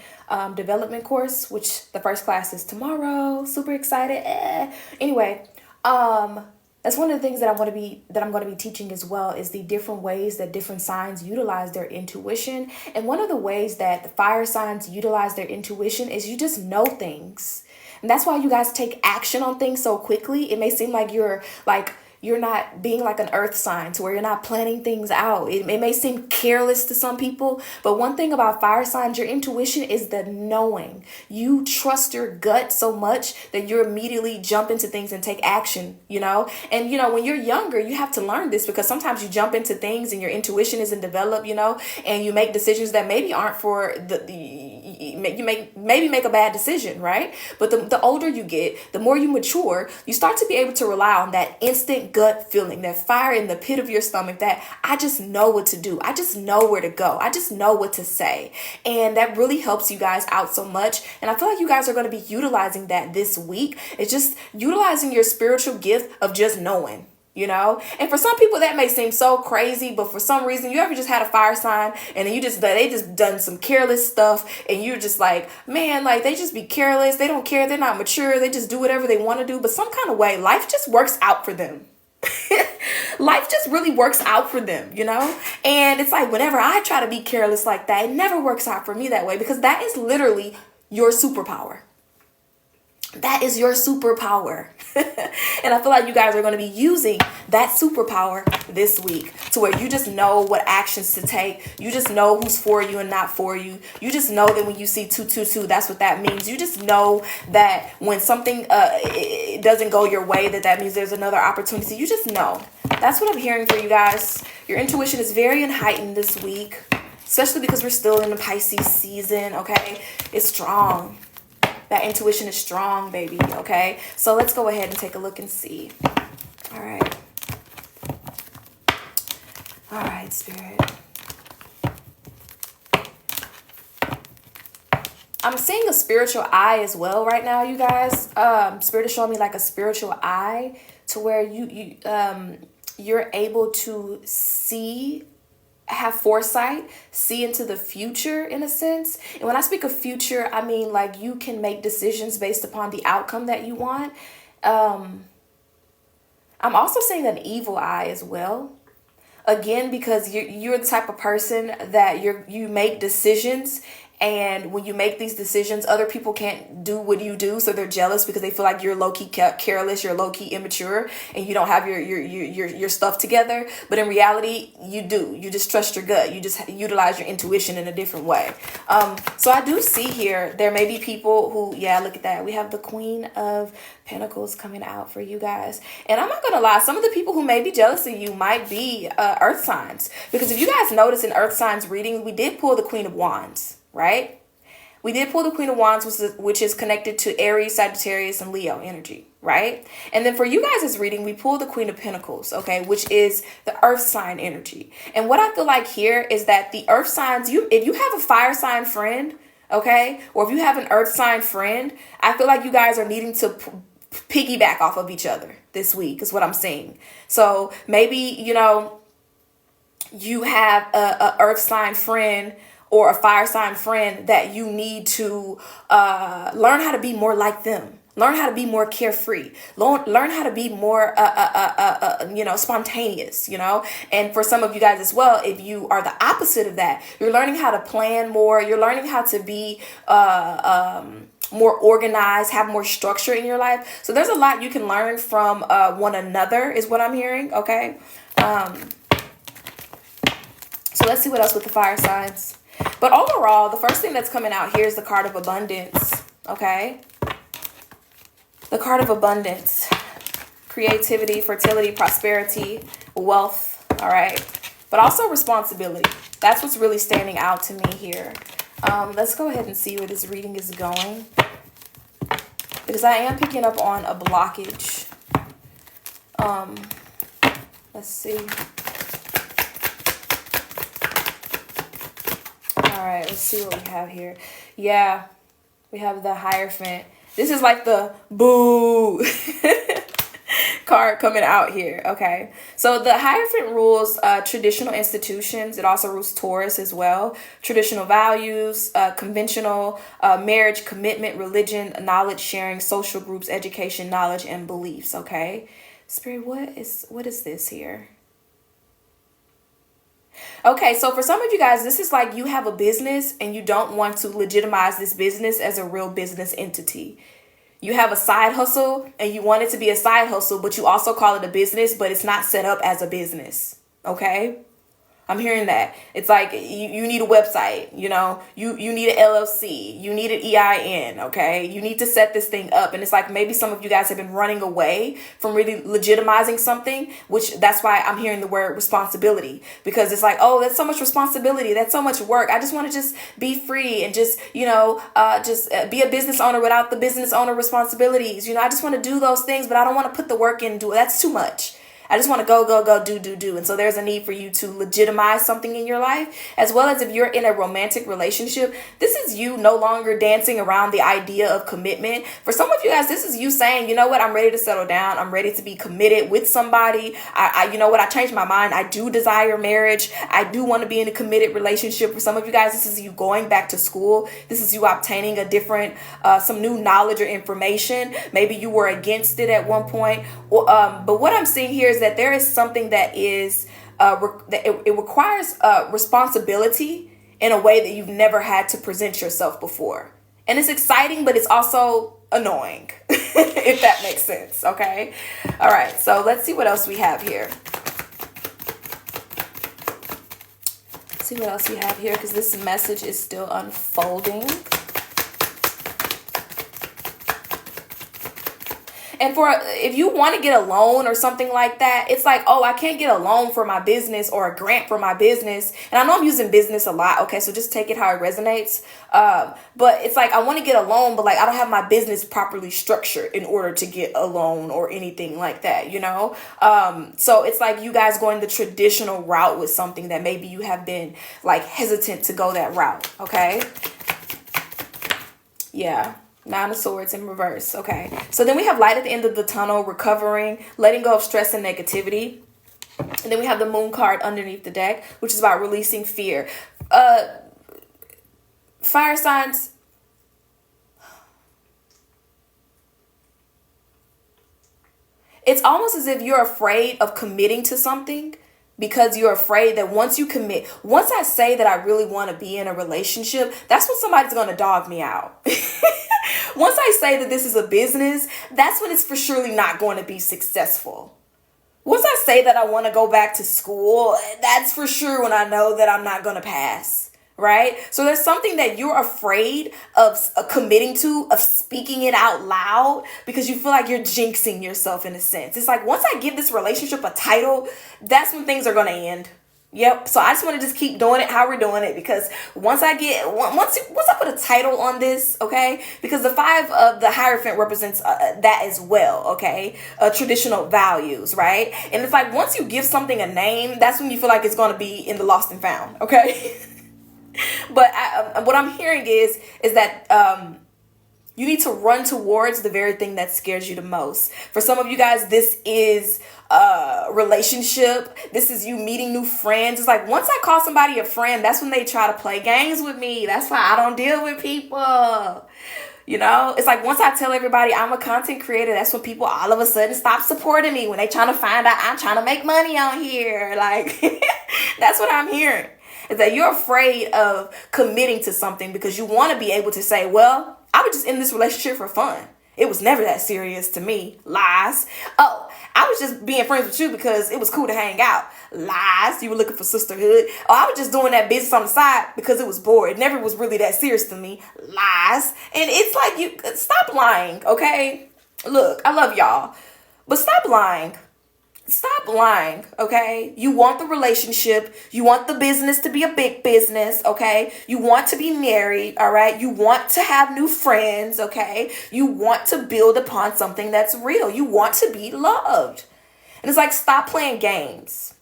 development course, which the first class is tomorrow. Super excited. Anyway, that's one of the things that I'm going to be teaching as well, is the different ways that different signs utilize their intuition. And one of the ways that the fire signs utilize their intuition is you just know things. And that's why you guys take action on things so quickly. It may seem like you're not being like an earth sign, to where you're not planning things out. It may seem careless to some people, but one thing about fire signs, your intuition is the knowing. You trust your gut so much that you immediately jump into things and take action, you know? And, you know, when you're younger, you have to learn this, because sometimes you jump into things and your intuition isn't developed, you know, and you make decisions that maybe aren't for you make a bad decision, right? But the older you get, the more you mature, you start to be able to rely on that instant gut feeling, that fire in the pit of your stomach, that I just know what to do. I just know where to go. I just know what to say. And that really helps you guys out so much. And I feel like you guys are going to be utilizing that this week. It's just utilizing your spiritual gift of just knowing. You know, and for some people that may seem so crazy, but for some reason, you ever just had a fire sign and then they just done some careless stuff, and you're just like, man, like, they just be careless. They don't care. They're not mature. They just do whatever they want to do. But some kind of way, life just works out for them. Life just really works out for them, you know? And it's like, whenever I try to be careless like that, it never works out for me that way, because that is literally your superpower. That is your superpower. And I feel like you guys are going to be using that superpower this week to where you just know what actions to take. You just know who's for you and not for you. You just know that when you see 222, that's what that means. You just know that when something it doesn't go your way, that means there's another opportunity. You just know. That's what I'm hearing for you guys. Your intuition is very heightened this week, especially because we're still in the Pisces season, okay? It's strong. That intuition is strong, baby, okay? So let's go ahead and take a look and see. All right. All right, Spirit. I'm seeing a spiritual eye as well right now, you guys. Spirit is showing me like a spiritual eye to where you're able to have foresight, see into the future in a sense. And when I speak of future, I mean like you can make decisions based upon the outcome that you want. I'm also seeing an evil eye as well. Again, because you're the type of person that you make decisions, and when you make these decisions, other people can't do what you do, so they're jealous because they feel like you're low-key careless, you're low-key immature, and you don't have your stuff together. But in reality, you do. You just trust your gut. You just utilize your intuition in a different way. So I do see here, there may be people who, yeah, look at that. We have the Queen of Pentacles coming out for you guys. And I'm not going to lie, some of the people who may be jealous of you might be earth signs. Because if you guys notice in earth signs reading, we did pull the Queen of Wands. Right? We did pull the Queen of Wands, which is connected to Aries, Sagittarius, and Leo energy, right? And then for you guys' reading, we pulled the Queen of Pentacles, okay, which is the earth sign energy. And what I feel like here is that the earth signs, if you have a fire sign friend, okay, or if you have an earth sign friend, I feel like you guys are needing to piggyback off of each other this week is what I'm seeing. So maybe, you have a earth sign friend or a fire sign friend that you need to learn how to be more like them. Learn how to be more carefree. Learn how to be more, spontaneous, And for some of you guys as well, if you are the opposite of that, you're learning how to plan more. You're learning how to be more organized, have more structure in your life. So there's a lot you can learn from one another is what I'm hearing, okay? So let's see what else with the fire signs. But overall, the first thing that's coming out here is the card of abundance, okay? The card of abundance, creativity, fertility, prosperity, wealth, all right? But also responsibility. That's what's really standing out to me here. Let's go ahead and see where this reading is going, because I am picking up on a blockage. Let's see. All right, let's see what we have here. Yeah, we have the Hierophant. This is like the boo card coming out here, okay? So the Hierophant rules traditional institutions. It also rules Taurus as well. Traditional values, conventional marriage, commitment, religion, knowledge sharing, social groups, education, knowledge, and beliefs, okay? Spirit, what is this here? Okay, so for some of you guys, this is like you have a business and you don't want to legitimize this business as a real business entity. You have a side hustle and you want it to be a side hustle, but you also call it a business, but it's not set up as a business. Okay? I'm hearing that. It's like you need a website, you need an LLC, you need an EIN, okay? You need to set this thing up. And it's like maybe some of you guys have been running away from really legitimizing something, which that's why I'm hearing the word responsibility, because it's like, oh, that's so much responsibility. That's so much work. I just want to just be free and just, be a business owner without the business owner responsibilities. I just want to do those things, but I don't want to put the work in and do it. That's too much. I just want to go, do. And so there's a need for you to legitimize something in your life, as well as if you're in a romantic relationship. This is you no longer dancing around the idea of commitment. For some of you guys, this is you saying, you know what, I'm ready to settle down. I'm ready to be committed with somebody. I changed my mind. I do desire marriage. I do want to be in a committed relationship. For some of you guys, this is you going back to school. This is you obtaining a different, some new knowledge or information. Maybe you were against it at one point. But what I'm seeing here is that there is something that is it requires responsibility in a way that you've never had to present yourself before. And it's exciting, but it's also annoying, if that makes sense. Okay. All right. So let's see what else we have here. See what else we have here, because this message is still unfolding. And if you want to get a loan or something like that, it's like, oh, I can't get a loan for my business or a grant for my business. And I know I'm using business a lot. Okay, so just take it how it resonates. But it's like, I want to get a loan, but like, I don't have my business properly structured in order to get a loan or anything like that, you know? So it's like you guys going the traditional route with something that maybe you have been like hesitant to go that route. Okay. Yeah. 9 of Swords in reverse. Okay. So then we have light at the end of the tunnel, recovering, letting go of stress and negativity. And then we have the Moon card underneath the deck, which is about releasing fear. Fire signs. It's almost as if you're afraid of committing to something, because you're afraid that once you commit, once I say that I really want to be in a relationship, that's when somebody's going to dog me out. Once I say that this is a business, that's when it's for surely not going to be successful. Once I say that I want to go back to school, that's for sure when I know that I'm not going to pass. Right? So there's something that you're afraid of committing to, of speaking it out loud, because you feel like you're jinxing yourself in a sense. It's like, once I give this relationship a title, that's when things are going to end. Yep. So I just want to just keep doing it how we're doing it, because once I put a title on this, okay, because the 5 of the Hierophant represents that as well, okay, traditional values, right? And it's like, once you give something a name, that's when you feel like it's going to be in the lost and found, okay? But what I'm hearing is that you need to run towards the very thing that scares you the most. For some of you guys, this is a relationship. This is you meeting new friends. It's like, once I call somebody a friend, that's when they try to play games with me. That's why I don't deal with people. You know, it's like, once I tell everybody I'm a content creator, that's when people all of a sudden stop supporting me, when they trying to find out I'm trying to make money on here. Like, that's what I'm hearing. Is that you're afraid of committing to something because you want to be able to say, well, I was just in this relationship for fun. It was never that serious to me. Lies. Oh, I was just being friends with you because it was cool to hang out. Lies. You were looking for sisterhood. Oh, I was just doing that business on the side because it was bored. It never was really that serious to me. Lies. And it's like, you stop lying, okay? Look, I love y'all, but stop lying. Stop lying, okay? You want the relationship. You want the business to be a big business, okay? You want to be married, all right? You want to have new friends, okay? You want to build upon something that's real. You want to be loved. And it's like, stop playing games.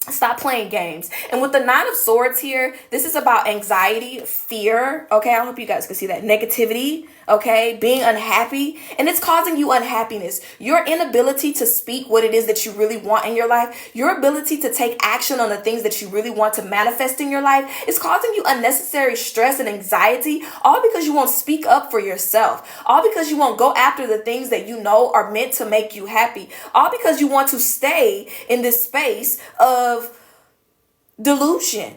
Stop playing games. And with the 9 of Swords here, this is about anxiety, fear. Okay, I hope you guys can see that. Negativity, okay, being unhappy. And it's causing you unhappiness. Your inability to speak what it is that you really want in your life, your ability to take action on the things that you really want to manifest in your life, is causing you unnecessary stress and anxiety, all because you won't speak up for yourself. All because you won't go after the things that you know are meant to make you happy. All because you want to stay in this space of delusion,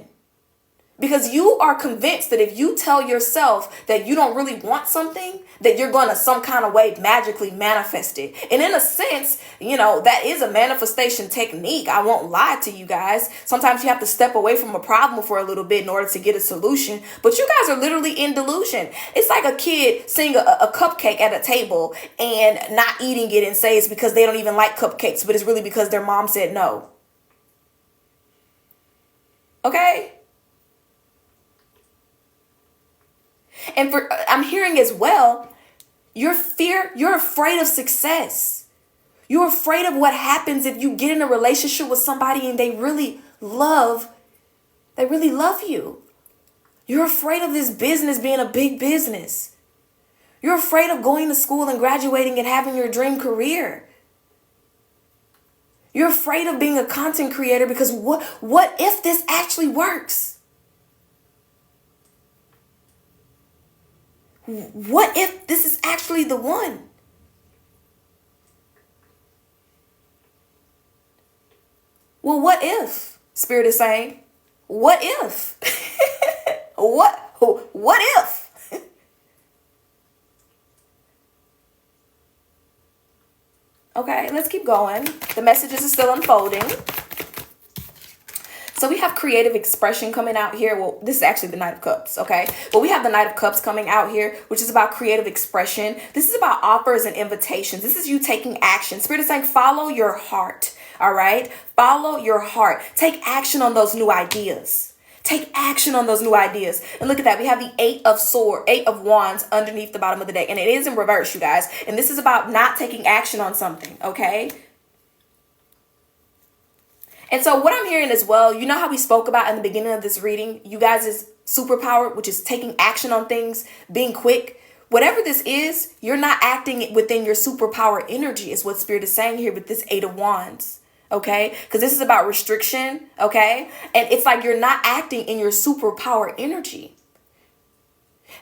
because you are convinced that if you tell yourself that you don't really want something, that you're going to some kind of way magically manifest it. And in a sense, you know, that is a manifestation technique. I won't lie to you guys. Sometimes you have to step away from a problem for a little bit in order to get a solution, but you guys are literally in delusion. It's like a kid seeing a cupcake at a table and not eating it and say it's because they don't even like cupcakes, but it's really because their mom said no. Okay? And I'm hearing as well, you're afraid of success. You're afraid of what happens if you get in a relationship with somebody and they really love you. You're afraid of this business being a big business. You're afraid of going to school and graduating and having your dream career. You're afraid of being a content creator because what if this actually works? What if this is actually the one? Well, what if? Spirit is saying, what if? what if? Okay, let's keep going. The messages are still unfolding. So we have creative expression coming out here. Well, this is actually the Knight of Cups, okay? But we have the Knight of Cups coming out here, which is about creative expression. This is about offers and invitations. This is you taking action. Spirit is saying, follow your heart, all right? Follow your heart. Take action on those new ideas. Take action on those new ideas. And look at that. We have the Eight of Wands underneath the bottom of the deck. And it is in reverse, you guys. And this is about not taking action on something, okay? And so what I'm hearing as well, you know how we spoke about in the beginning of this reading, you guys' superpower, which is taking action on things, being quick. Whatever this is, you're not acting within your superpower energy is what Spirit is saying here with this Eight of Wands. Okay, because this is about restriction. Okay, and it's like you're not acting in your superpower energy.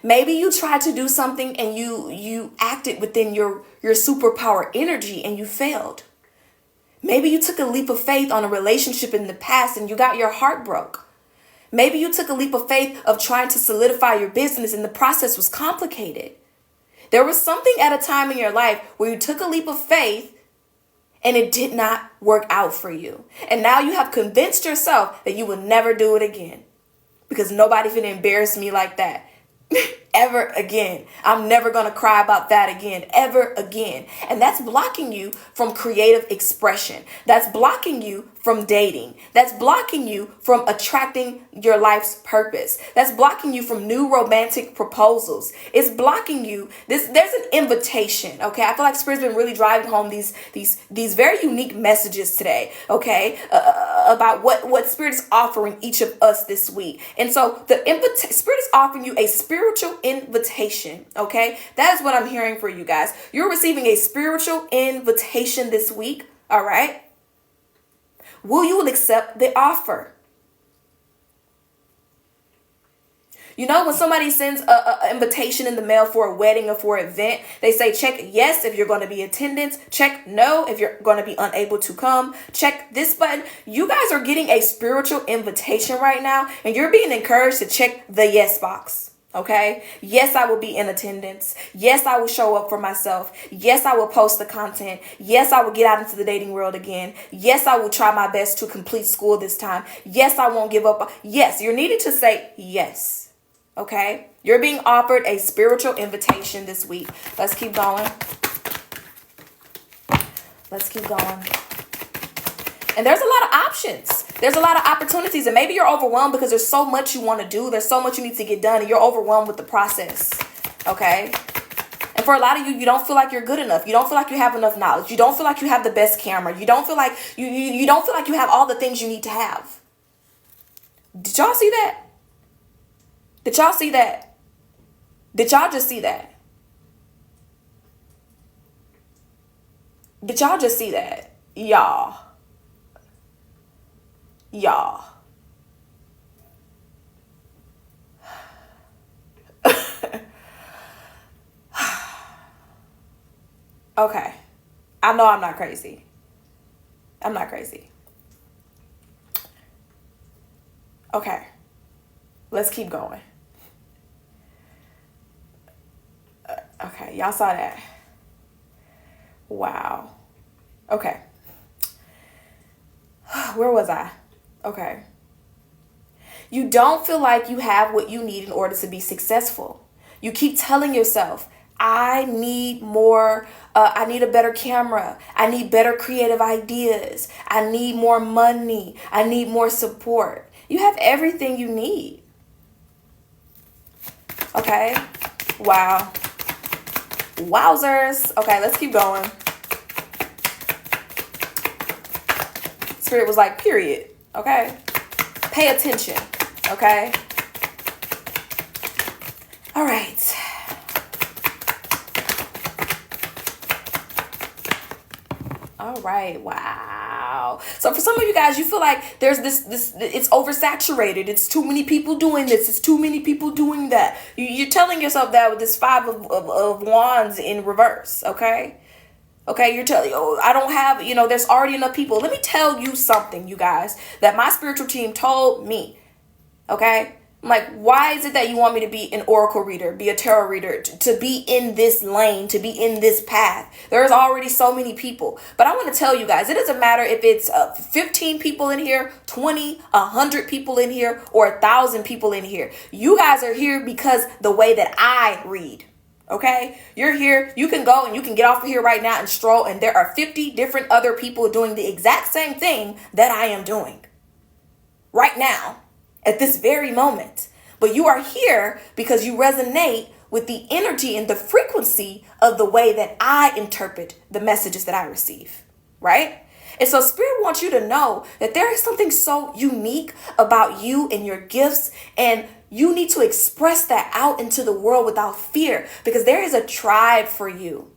Maybe you tried to do something and you acted within your superpower energy and you failed. Maybe you took a leap of faith on a relationship in the past and you got your heart broke. Maybe you took a leap of faith of trying to solidify your business and the process was complicated. There was something at a time in your life where you took a leap of faith and it did not work out for you. And now you have convinced yourself that you will never do it again because nobody finna embarrass me like that. Ever again. I'm never going to cry about that again, ever again. And that's blocking you from creative expression. That's blocking you from dating. That's blocking you from attracting your life's purpose. That's blocking you from new romantic proposals. It's blocking you. There's an invitation. Okay. I feel like Spirit's been really driving home these very unique messages today. Okay. About what Spirit is offering each of us this week. And so Spirit is offering you a spiritual invitation. Okay. That is what I'm hearing for you guys. You're receiving a spiritual invitation this week. All right. Will you accept the offer? You know, when somebody sends an invitation in the mail for a wedding or for an event, they say check yes if you're going to be attendance, check no if you're going to be unable to come, check this button. You guys are getting a spiritual invitation right now, and you're being encouraged to check the yes box. Okay. Yes, I will be in attendance. Yes, I will show up for myself. Yes, I will post the content. Yes, I will get out into the dating world again. Yes, I will try my best to complete school this time. Yes, I won't give up. Yes, you're needed to say yes. Okay. You're being offered a spiritual invitation this week. Let's keep going. Let's keep going. And there's a lot of options. There's a lot of opportunities. And maybe you're overwhelmed because there's so much you want to do. There's so much you need to get done. And you're overwhelmed with the process. Okay. And for a lot of you, you don't feel like you're good enough. You don't feel like you have enough knowledge. You don't feel like you have the best camera. You don't feel like you don't feel like you have all the things you need to have. Did y'all see that? Did y'all see that? Did y'all just see that? Did y'all just see that? Y'all. Okay. I know I'm not crazy. I'm not crazy. Okay. Let's keep going. Okay. Y'all saw that. Wow. Okay. Where was I? Okay. You don't feel like you have what you need in order to be successful. You keep telling yourself, I need more. I need a better camera. I need better creative ideas. I need more money. I need more support. You have everything you need. Okay. Wow. Wowzers. Okay, let's keep going. Spirit was like, period. Okay. Pay attention. Okay. All right. All right. Wow. So for some of you guys, you feel like there's this it's oversaturated. It's too many people doing this. It's too many people doing that. You're telling yourself that with this Five of Wands in reverse. Okay. Okay, you're telling, oh, I don't have, there's already enough people. Let me tell you something, you guys, that my spiritual team told me. Okay, Like, why is it that you want me to be an oracle reader, be a tarot reader, to be in this lane, to be in this path? There's already so many people. But I want to tell you guys, it doesn't matter if it's 15 people in here, 20, 100 people in here, or 1,000 people in here. You guys are here because the way that I read. Okay, you're here. You can go and you can get off of here right now and stroll, and there are 50 different other people doing the exact same thing that I am doing right now at this very moment. But you are here because you resonate with the energy and the frequency of the way that I interpret the messages that I receive, right? And so Spirit wants you to know that there is something so unique about you and your gifts, and you need to express that out into the world without fear, because there is a tribe for you.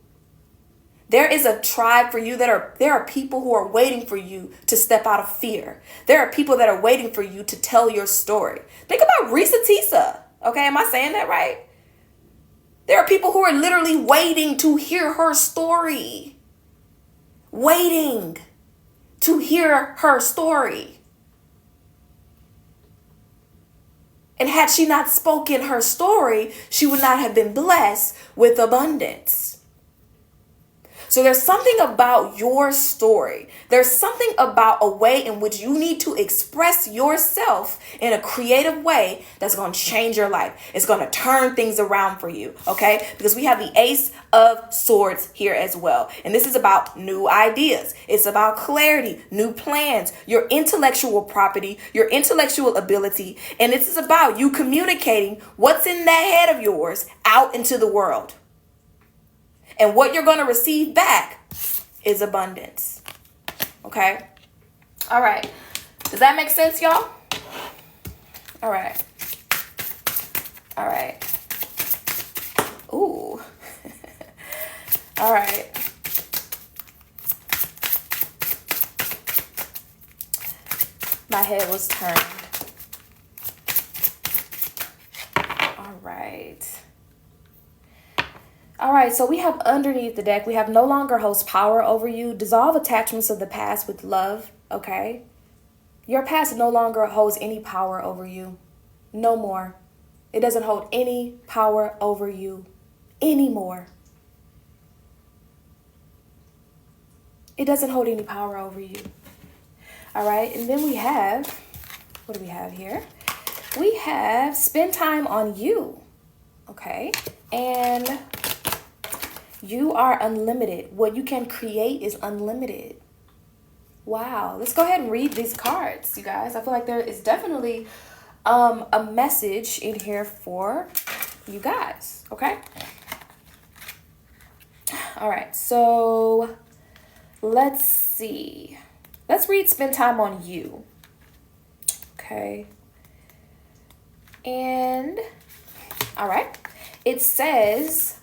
There is a tribe for you. There are people who are waiting for you to step out of fear. There are people that are waiting for you to tell your story. Think about Risa Tisa. Okay, am I saying that right? There are people who are literally waiting to hear her story. Waiting to hear her story. And had she not spoken her story, she would not have been blessed with abundance. So there's something about your story. There's something about a way in which you need to express yourself in a creative way that's going to change your life. It's going to turn things around for you, okay? Because we have the Ace of Swords here as well. And this is about new ideas. It's about clarity, new plans, your intellectual property, your intellectual ability. And this is about you communicating what's in that head of yours out into the world. And what you're going to receive back is abundance. Okay? All right. Does that make sense, y'all? All right. All right. Ooh. All right. My head was turned. All right. All right, so we have underneath the deck, we have no longer holds power over you. Dissolve attachments of the past with love, okay? Your past no longer holds any power over you. No more. It doesn't hold any power over you anymore. It doesn't hold any power over you. All right, and then we have, what do we have here? We have spend time on you, okay? And you are unlimited. What you can create is unlimited. Wow. Let's go ahead and read these cards, you guys. I feel like there is definitely a message in here for you guys. Okay. All right. So let's see. Let's read Spend Time on You. Okay. And all right. It says,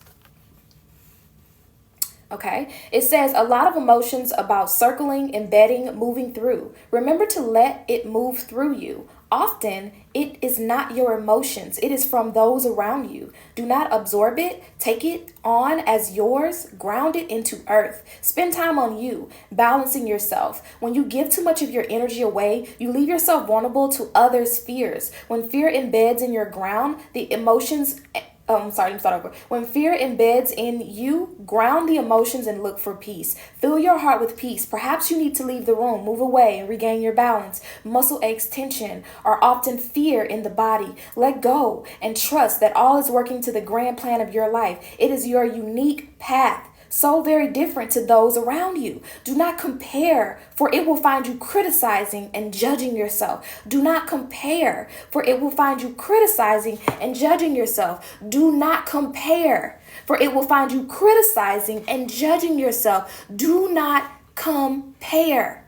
okay, it says a lot of emotions about circling, embedding, moving through. Remember to let it move through you. Often, it is not your emotions. It is from those around you. Do not absorb it. Take it on as yours. Ground it into earth. Spend time on you, balancing yourself. When you give too much of your energy away, you leave yourself vulnerable to others' fears. When fear embeds in your ground, the emotions... let me start over. When fear embeds in you, ground the emotions and look for peace. Fill your heart with peace. Perhaps you need to leave the room, move away, and regain your balance. Muscle aches, tension are often fear in the body. Let go and trust that all is working to the grand plan of your life. It is your unique path. So very different to those around you. Do not compare, for it will find you criticizing and judging yourself. Do not compare, for it will find you criticizing and judging yourself. Do not compare, for it will find you criticizing and judging yourself. Do not compare.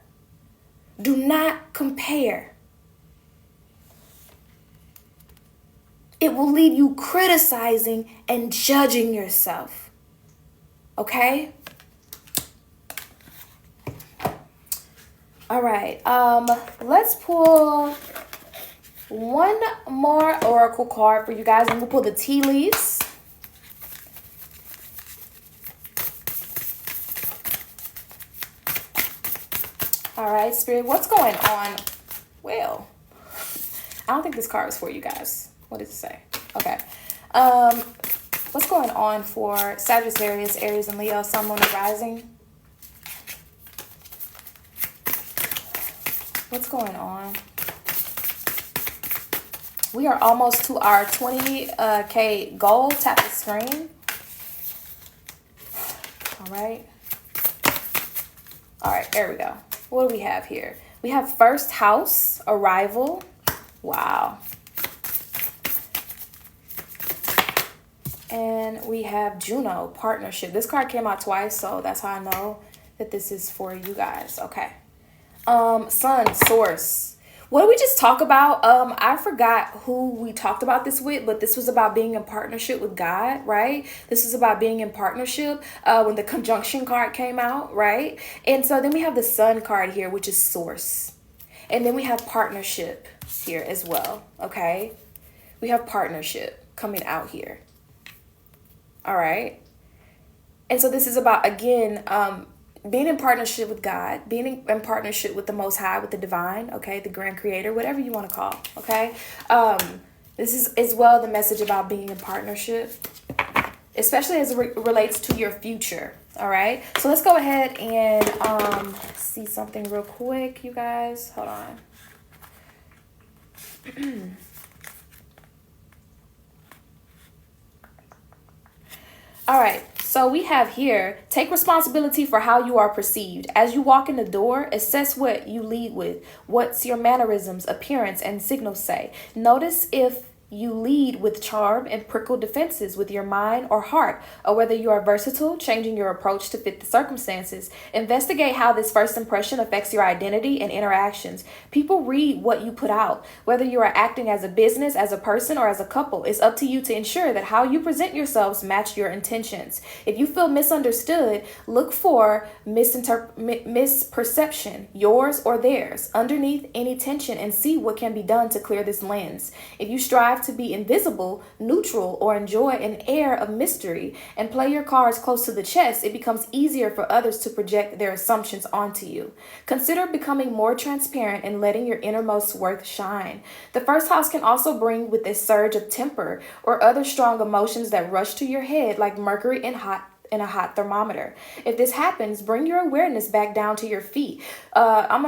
Do not compare. It will leave you criticizing and judging yourself. Okay. All right. Let's pull one more oracle card for you guys, and we'll pull the tea leaves. All right, Spirit, what's going on? Well, I don't think this card is for you guys. What does it say? Okay. What's going on for Sagittarius, Aries, and Leo, Sun, Moon, and Rising? What's going on? We are almost to our 20K goal. Tap the screen. All right. All right, there we go. What do we have here? We have first house, arrival. Wow. And we have Juno, partnership. This card came out twice, so that's how I know that this is for you guys. Okay. Sun, source. What did we just talk about? I forgot who we talked about this with, but this was about being in partnership with God, right? This is about being in partnership when the conjunction card came out, right? And so then we have the Sun card here, which is source. And then we have partnership here as well, okay? We have partnership coming out here. All right. And so this is about, again, being in partnership with God, being in partnership with the Most High, with the divine, okay, the grand creator, whatever you want to call, okay? This is as well the message about being in partnership, especially as it relates to your future, all right? So let's go ahead and see something real quick, you guys. Hold on. All right, so we have here, take responsibility for how you are perceived. As you walk in the door, assess what you lead with. What's your mannerisms, appearance, and signals say. Notice if you lead with charm and prickle defenses with your mind or heart, or whether you are versatile, changing your approach to fit the circumstances. Investigate how this first impression affects your identity and interactions. People read what you put out. Whether you are acting as a business, as a person, or as a couple, it's up to you to ensure that how you present yourselves match your intentions. If you feel misunderstood, look for misperception, yours or theirs, underneath any tension, and see what can be done to clear this lens. If you strive to be invisible, neutral, or enjoy an air of mystery and play your cards close to the chest, it becomes easier for others to project their assumptions onto you. Consider becoming more transparent and letting your innermost worth shine. The first house can also bring with a surge of temper or other strong emotions that rush to your head like mercury in a hot thermometer. If this happens, bring your awareness back down to your feet. I'm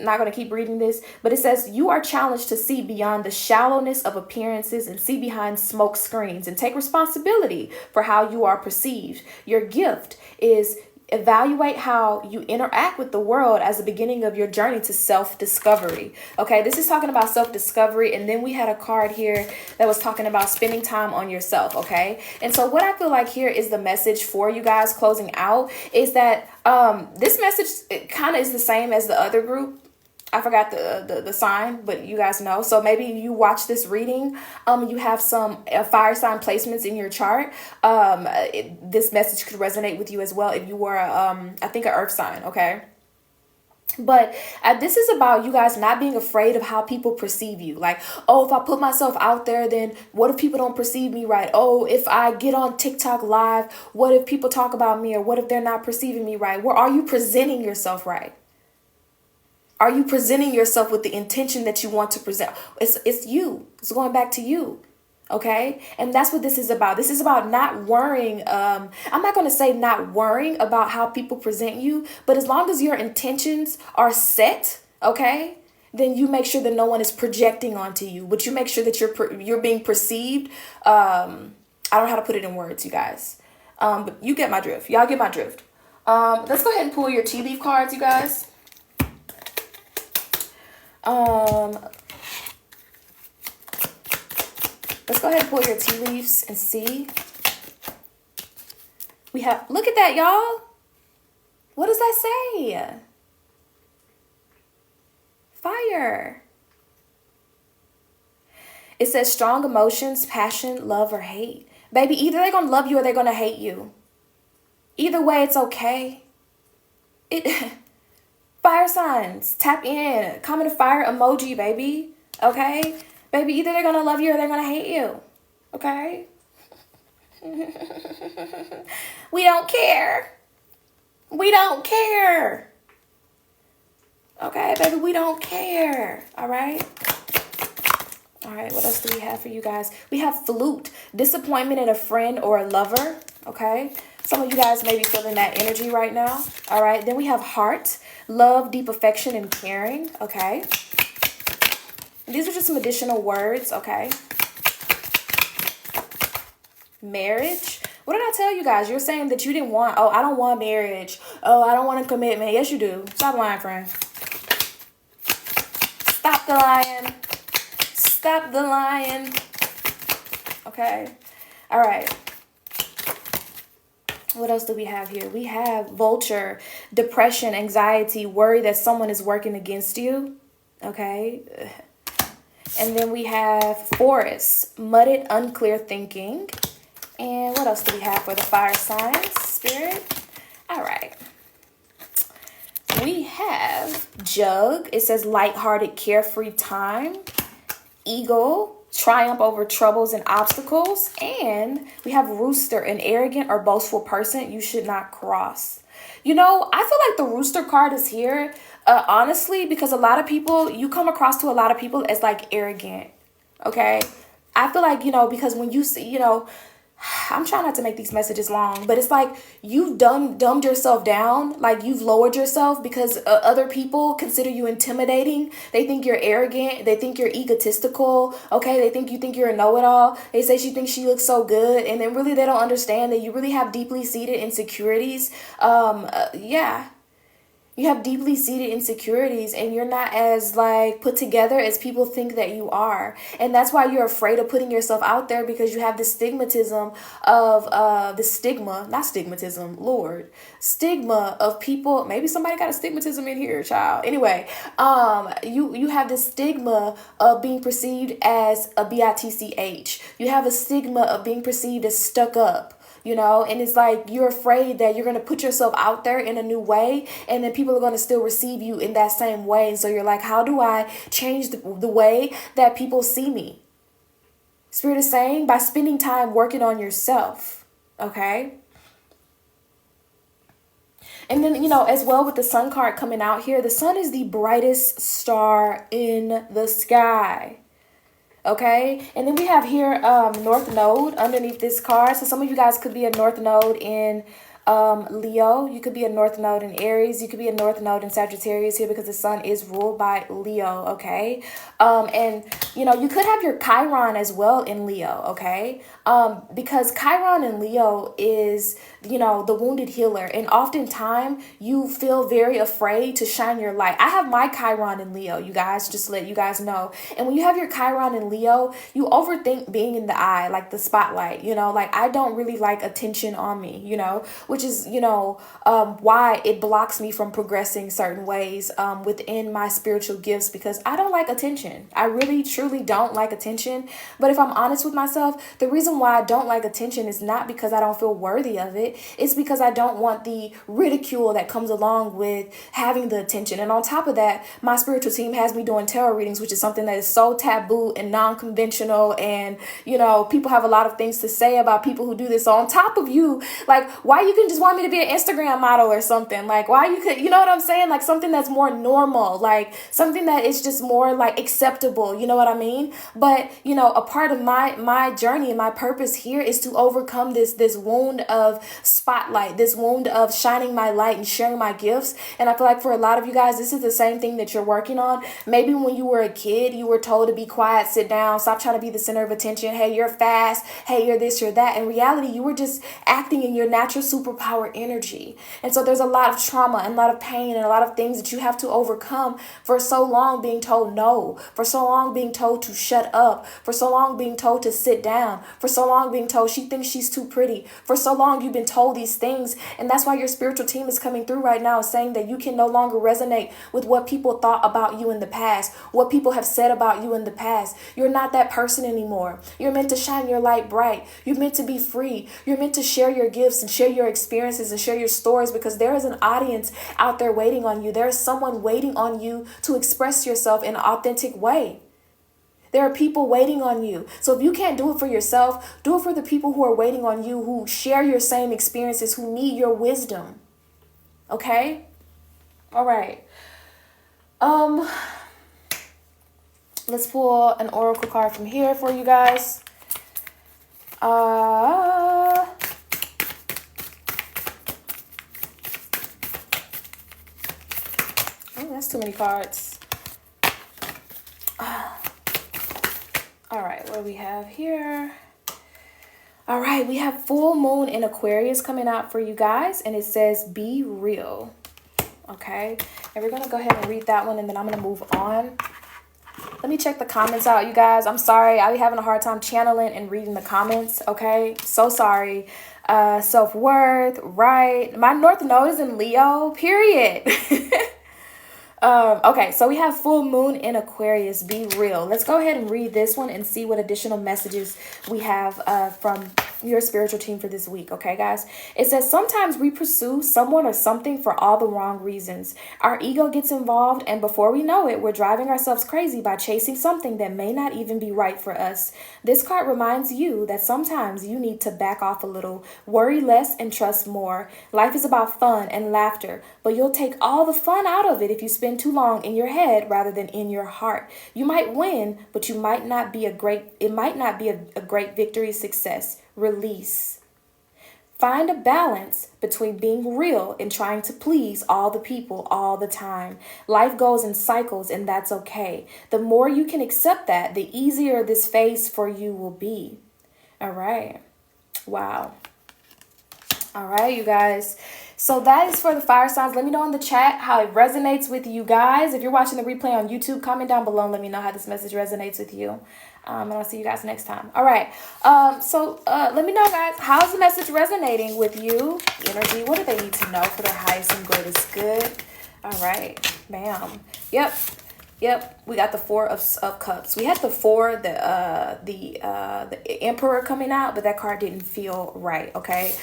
not gonna keep reading this, but it says you are challenged to see beyond the shallowness of appearances and see behind smoke screens and take responsibility for how you are perceived. Your gift is evaluate how you interact with the world as the beginning of your journey to self-discovery. Okay, this is talking about self-discovery, and then we had a card here that was talking about spending time on yourself. Okay, and so what I feel like here is the message for you guys closing out is that this message kind of is the same as the other group. I forgot the sign, but you guys know. So maybe you watch this reading, you have some fire sign placements in your chart. This message could resonate with you as well if you were, I think, an earth sign, okay? But this is about you guys not being afraid of how people perceive you. Like, oh, if I put myself out there, then what if people don't perceive me right? Oh, if I get on TikTok live, what if people talk about me? Or what if they're not perceiving me right? Where are you presenting yourself right? Are you presenting yourself with the intention that you want to present? It's you. It's going back to you. Okay? And that's what this is about. This is about not worrying. I'm not going to say not worrying about how people present you, but as long as your intentions are set, okay, then you make sure that no one is projecting onto you, but you make sure that you're being perceived. I don't know how to put it in words, you guys. But you get my drift. Y'all get my drift. Let's go ahead and pull your tea leaf cards, you guys. Let's go ahead and pull your tea leaves and see. We have, look at that, y'all. What does that say? Fire. It says strong emotions, passion, love, or hate. Baby, either they're going to love you or they're going to hate you. Either way, it's okay. Fire signs, tap in, comment a fire emoji, baby. Okay? Baby, either they're going to love you or they're going to hate you. Okay? We don't care. We don't care. Okay, baby, we don't care. All right? All right, what else do we have for you guys? We have flute, disappointment in a friend or a lover, okay? Some of you guys may be feeling that energy right now, all right? Then we have heart, love, deep affection, and caring, okay? These are just some additional words, okay? Marriage. What did I tell you guys? You're saying that you didn't want, oh, I don't want marriage. Oh, I don't want a commitment. Yes, you do. Stop lying, friend. Stop the lying. Stop the lying. Okay. All right. What else do we have here? We have vulture, depression, anxiety, worry that someone is working against you. Okay. And then we have forest, mudded, unclear thinking. And what else do we have for the fire signs, spirit? All right. We have jug. It says lighthearted, carefree time. Eagle, triumph over troubles and obstacles. And we have rooster, an arrogant or boastful person you should not cross. You know, I feel like the rooster card is here, honestly, because a lot of people, you come across to a lot of people as like arrogant. Okay. I feel like, you know, because when you see, you know, I'm trying not to make these messages long, but it's like you've dumbed yourself down, like you've lowered yourself because other people consider you intimidating. They think you're arrogant. They think you're egotistical. Okay, they think you're a know-it-all. They say she thinks she looks so good, and then really they don't understand that you really have deeply seated insecurities. Yeah. You have deeply seated insecurities and you're not as like put together as people think that you are. And that's why you're afraid of putting yourself out there, because you have the stigmatism of stigma of people. Maybe somebody got a stigmatism in here, child. Anyway, you have the stigma of being perceived as a bitch. You have a stigma of being perceived as stuck up. You know, and it's like you're afraid that you're going to put yourself out there in a new way and then people are going to still receive you in that same way. And so you're like, how do I change the way that people see me? Spirit is saying by spending time working on yourself. Okay. And then, you know, as well with the sun card coming out here, the sun is the brightest star in the sky. Okay, and then we have here North Node underneath this card. So some of you guys could be a North Node in Leo. You could be a North Node in Aries. You could be a North Node in Sagittarius here because the sun is ruled by Leo. Okay, and you know you could have your Chiron as well in Leo. Okay, because Chiron in Leo is, you know, the wounded healer, and oftentimes you feel very afraid to shine your light. I have my Chiron in Leo, you guys, just to let you guys know. And when you have your Chiron in Leo, you overthink being in the eye, like the spotlight, you know, like I don't really like attention on me, you know, which is, you know, why it blocks me from progressing certain ways within my spiritual gifts, because I don't like attention. I really, truly don't like attention. But if I'm honest with myself, the reason why I don't like attention is not because I don't feel worthy of it. It's because I don't want the ridicule that comes along with having the attention. And on top of that, my spiritual team has me doing tarot readings, which is something that is so taboo and non-conventional. And, you know, people have a lot of things to say about people who do this. So on top of you, like, why you can just want me to be an Instagram model or something? Like, why you could, you know what I'm saying? Like something that's more normal, like something that is just more like acceptable. You know what I mean? But, you know, a part of my journey and my purpose here is to overcome this wound of spotlight, this wound of shining my light and sharing my gifts. And I feel like for a lot of you guys, this is the same thing that you're working on. Maybe when you were a kid, you were told to be quiet, sit down, stop trying to be the center of attention. Hey, you're fast. Hey, you're this, you're that. In reality, you were just acting in your natural superpower energy. And so there's a lot of trauma and a lot of pain and a lot of things that you have to overcome for so long being told no, for so long being told to shut up, for so long being told to sit down, for so long being told she thinks she's too pretty. For so long you've been told these things, and that's why your spiritual team is coming through right now, saying that you can no longer resonate with what people thought about you in the past, what people have said about you in the past. You're not that person anymore. You're meant to shine your light bright. You're meant to be free. You're meant to share your gifts and share your experiences and share your stories, because there is an audience out there waiting on you. There is someone waiting on you to express yourself in an authentic way. There are people waiting on you. So if you can't do it for yourself, do it for the people who are waiting on you, who share your same experiences, who need your wisdom. Okay? All right. let's pull an oracle card from here for you guys. Oh, that's too many cards. All right, what do we have here? All right, we have full moon in Aquarius coming out for you guys, and it says be real. Okay, and we're gonna go ahead and read that one, and then I'm gonna move on. Let me check the comments out, you guys. I'm sorry, I'll be having a hard time channeling and reading the comments. Okay, so sorry. Self-worth, right? My North Node is in Leo, period. Okay, so we have full moon in Aquarius, be real. Let's go ahead and read this one and see what additional messages we have from your spiritual team for this week. Okay, guys, it says sometimes we pursue someone or something for all the wrong reasons. Our ego gets involved, and before we know it, we're driving ourselves crazy by chasing something that may not even be right for us. This card reminds you that sometimes you need to back off a little, worry less, and trust more. Life is about fun and laughter, but you'll take all the fun out of it if you spend too long in your head rather than in your heart. You might win, but it might not be a great victory success. Release. Find a balance between being real and trying to please all the people all the time. Life goes in cycles, and that's okay. The more you can accept that, the easier this phase for you will be. All right. Wow. All right, you guys. So that is for the fire signs. Let me know in the chat how it resonates with you guys. If you're watching the replay on YouTube, comment down below and let me know how this message resonates with you. And I'll see you guys next time. All right. Let me know, guys, how's the message resonating with you? Energy, what do they need to know for their highest and greatest good? All right. Bam. Yep, we got the Four of Cups. We had the Four, the Emperor coming out, but that card didn't feel right, okay?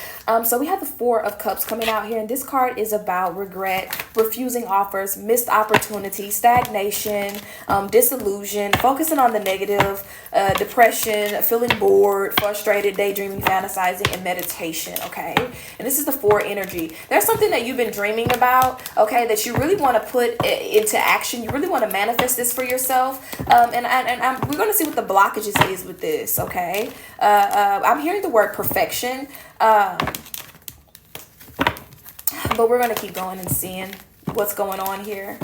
So we have the Four of Cups coming out here, and this card is about regret, refusing offers, missed opportunity, stagnation, disillusion, focusing on the negative, depression, feeling bored, frustrated, daydreaming, fantasizing, and meditation, okay? And this is the Four energy. There's something that you've been dreaming about, okay, that you really want to put into action. You really want to manifest this for yourself, we're going to see what the blockages is with this, okay? I'm hearing the word perfection, but we're going to keep going and seeing what's going on here.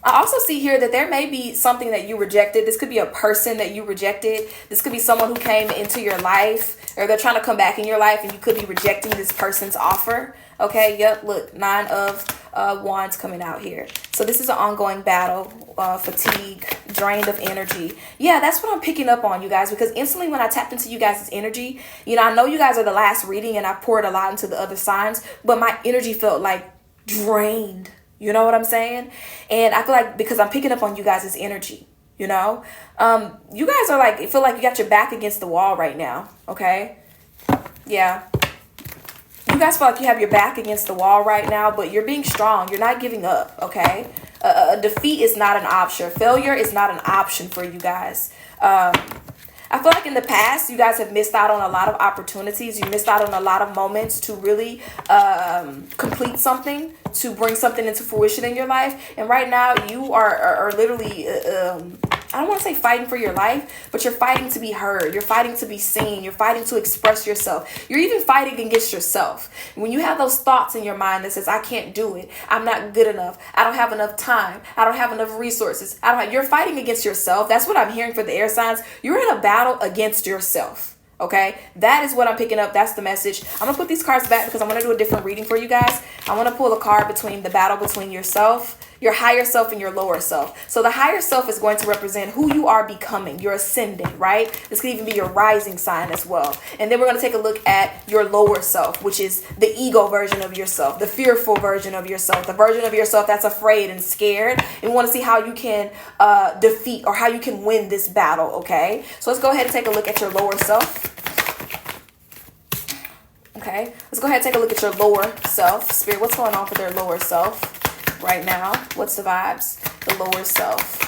I also see here that there may be something that you rejected. This could be a person that you rejected. This could be someone who came into your life, or they're trying to come back in your life, and you could be rejecting this person's offer. Okay, yep, look, 9 of Wands coming out here. So this is an ongoing battle, fatigue, drained of energy. Yeah, that's what I'm picking up on, you guys, because instantly when I tapped into you guys' energy, you know, I know you guys are the last reading and I poured a lot into the other signs, but my energy felt like drained. You know what I'm saying? And I feel like because I'm picking up on you guys' energy, you know, you guys are like, feel like you got your back against the wall right now. Okay. Yeah. You guys feel like you have your back against the wall right now, but you're being strong. You're not giving up. Okay. Defeat is not an option. Failure is not an option for you guys. I feel like in the past, you guys have missed out on a lot of opportunities. You missed out on a lot of moments to really complete something, to bring something into fruition in your life. And right now, you are literally, I don't want to say fighting for your life, but you're fighting to be heard. You're fighting to be seen. You're fighting to express yourself. You're even fighting against yourself. When you have those thoughts in your mind that says, I can't do it. I'm not good enough. I don't have enough time. I don't have enough resources. You're fighting against yourself. That's what I'm hearing for the air signs. You're in a battle against yourself. Okay, that is what I'm picking up. That's the message. I'm gonna put these cards back because I'm gonna do a different reading for you guys. I want to pull a card between the battle between yourself, your higher self, and your lower self. So the higher self is going to represent who you are becoming. You're ascending, right? This could even be your rising sign as well. And then we're going to take a look at your lower self, which is the ego version of yourself, the fearful version of yourself, the version of yourself that's afraid and scared. And we want to see how you can defeat or how you can win this battle, okay? So let's go ahead and take a look at your lower self. Okay, let's go ahead and take a look at your lower self. Spirit, what's going on for their lower self right now? What's the vibes? The lower self.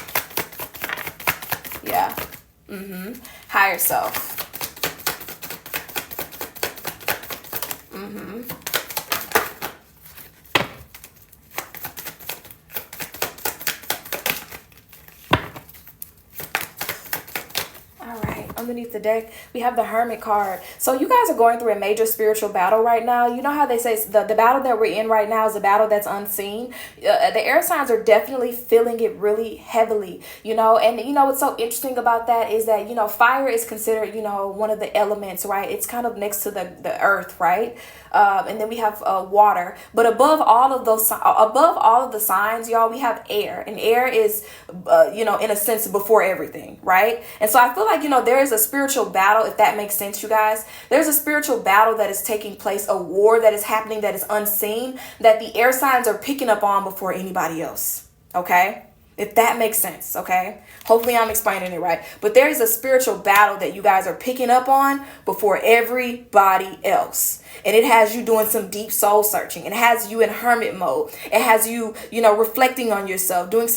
Yeah. Higher self. underneath the deck, we have the Hermit card. So you guys are going through a major spiritual battle right now. You know how they say the battle that we're in right now is a battle that's unseen. The air signs are definitely feeling it really heavily, and what's so interesting about that is that, fire is considered, one of the elements, right? It's kind of next to the earth, right? And then we have water, but above all of the signs, y'all, we have air, and air is, in a sense, before everything, right? And so I feel like, there is a spiritual battle, if that makes sense, you guys. There's a spiritual battle that is taking place, a war that is happening that is unseen, that the air signs are picking up on before anybody else, okay? If that makes sense, okay? Hopefully I'm explaining it right. But there is a spiritual battle that you guys are picking up on before everybody else. And it has you doing some deep soul searching. It has you in hermit mode. It has you, reflecting on yourself, doing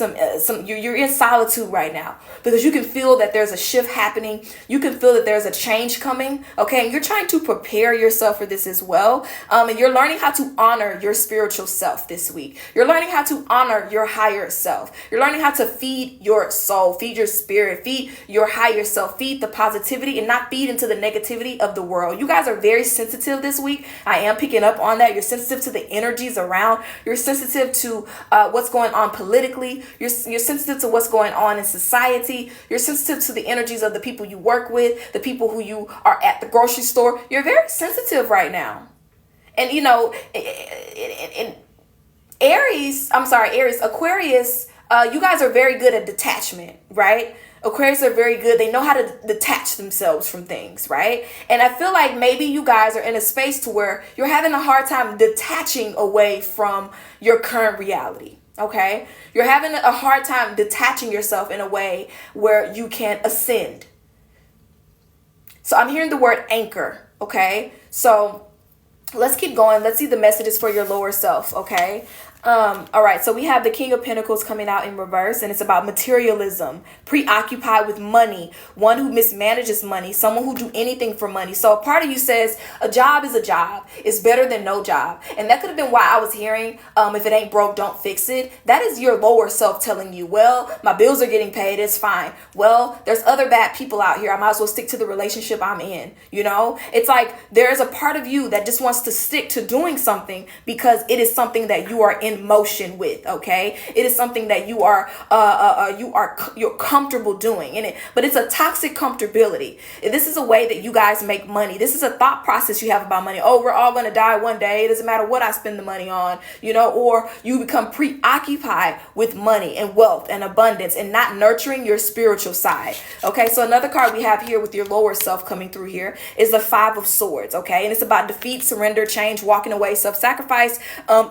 you're in solitude right now because you can feel that there's a shift happening. You can feel that there's a change coming, okay? And you're trying to prepare yourself for this as well. And you're learning how to honor your spiritual self this week. You're learning how to honor your higher self. You're learning how to feed your soul, feed your spirit, feed your higher self, feed the positivity and not feed into the negativity of the world. You guys are very sensitive this week. I am picking up on that. You're sensitive to the energies around. You're sensitive to what's going on politically. You're sensitive to what's going on in society. You're sensitive to the energies of the people you work with, the people who you are at the grocery store. You're very sensitive right now. And, Aquarius, you guys are very good at detachment, right? Aquarius are very good. They know how to detach themselves from things, right? And I feel like maybe you guys are in a space to where you're having a hard time detaching away from your current reality, okay? You're having a hard time detaching yourself in a way where you can ascend. So I'm hearing the word anchor, okay? So let's keep going. Let's see the messages for your lower self, okay? All right, so we have the King of Pentacles coming out in reverse, and it's about materialism, preoccupied with money, one who mismanages money, someone who do anything for money. So a part of you says a job is a job. It's better than no job. And that could have been why I was hearing, if it ain't broke, don't fix it. That is your lower self telling you, well, my bills are getting paid. It's fine. Well, there's other bad people out here. I might as well stick to the relationship I'm in. It's like there's a part of you that just wants to stick to doing something because it is something that you are in motion with, okay? It is something that you're comfortable doing in it, but it's a toxic comfortability. This is a way that you guys make money. This is a thought process you have about money. Oh, we're all going to die one day. It doesn't matter what I spend the money on, or you become preoccupied with money and wealth and abundance and not nurturing your spiritual side. Okay, so another card we have here with your lower self coming through here is the Five of Swords, okay? And it's about defeat, surrender, change, walking away, self-sacrifice,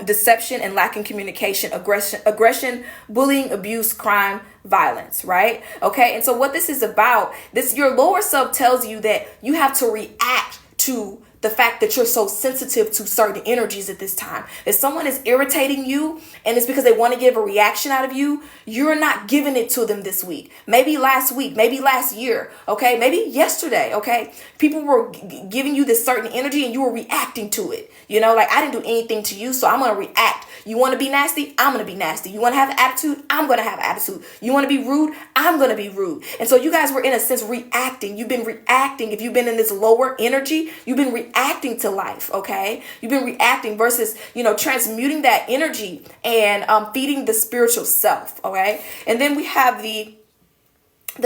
deception, and lacking communication, aggression, bullying, abuse, crime, violence, right? Okay, and so what this is about, your lower self tells you that you have to react to the fact that you're so sensitive to certain energies at this time. If someone is irritating you and it's because they want to give a reaction out of you, you're not giving it to them this week. Maybe last week, maybe last year, okay? Maybe yesterday, okay? People were giving you this certain energy and you were reacting to it. Like I didn't do anything to you, so I'm going to react. You want to be nasty? I'm going to be nasty. You want to have attitude? I'm going to have attitude. You want to be rude? I'm going to be rude. And so you guys were in a sense reacting. You've been reacting. If you've been in this lower energy, you've been reacting to life, okay? You've been reacting versus, transmuting that energy and feeding the spiritual self, okay? And then we have the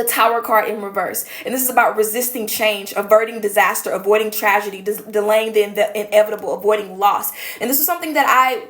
Tower card in reverse. And this is about resisting change, averting disaster, avoiding tragedy, delaying the inevitable, avoiding loss. And this is something that I,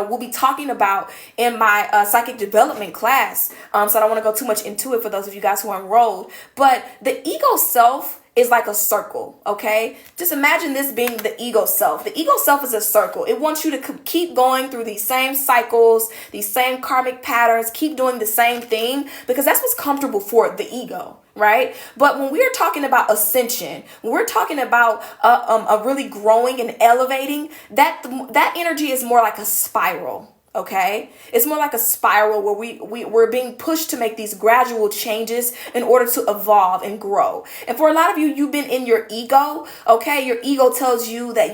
will be talking about in my psychic development class. So I don't want to go too much into it for those of you guys who are enrolled. But the ego self is like a circle, okay? Just imagine this being the ego self. The ego self is a circle. It wants you to keep going through these same cycles, these same karmic patterns, keep doing the same thing because that's what's comfortable for the ego, right? But when we're talking about ascension, when we're talking about a really growing and elevating, that energy is more like a spiral. Okay, it's more like a spiral where we're being pushed to make these gradual changes in order to evolve and grow. And for a lot of you, you've been in your ego. Okay, your ego tells you that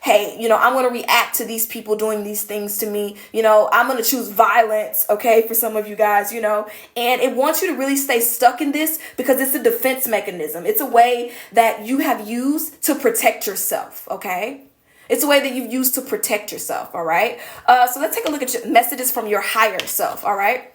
hey, I'm going to react to these people doing these things to me. I'm going to choose violence. Okay, for some of you guys, and it wants you to really stay stuck in this because it's a defense mechanism. It's a way that you have used to protect yourself. Okay. It's a way that you've used to protect yourself, all right? So let's take a look at your messages from your higher self, all right?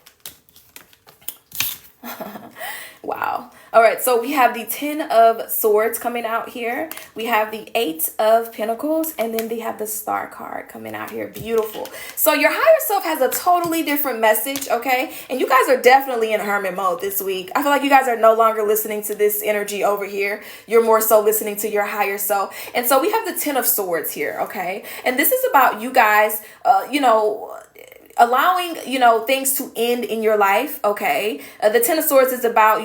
Wow. All right, so we have the 10 of Swords coming out here. We have the 8 of Pentacles, and then they have the Star card coming out here. Beautiful. So your higher self has a totally different message, okay? And you guys are definitely in hermit mode this week. I feel like you guys are no longer listening to this energy over here. You're more so listening to your higher self. And so we have the 10 of Swords here, okay? And this is about you guys, allowing things to end in your life. Okay, the 10 of Swords is about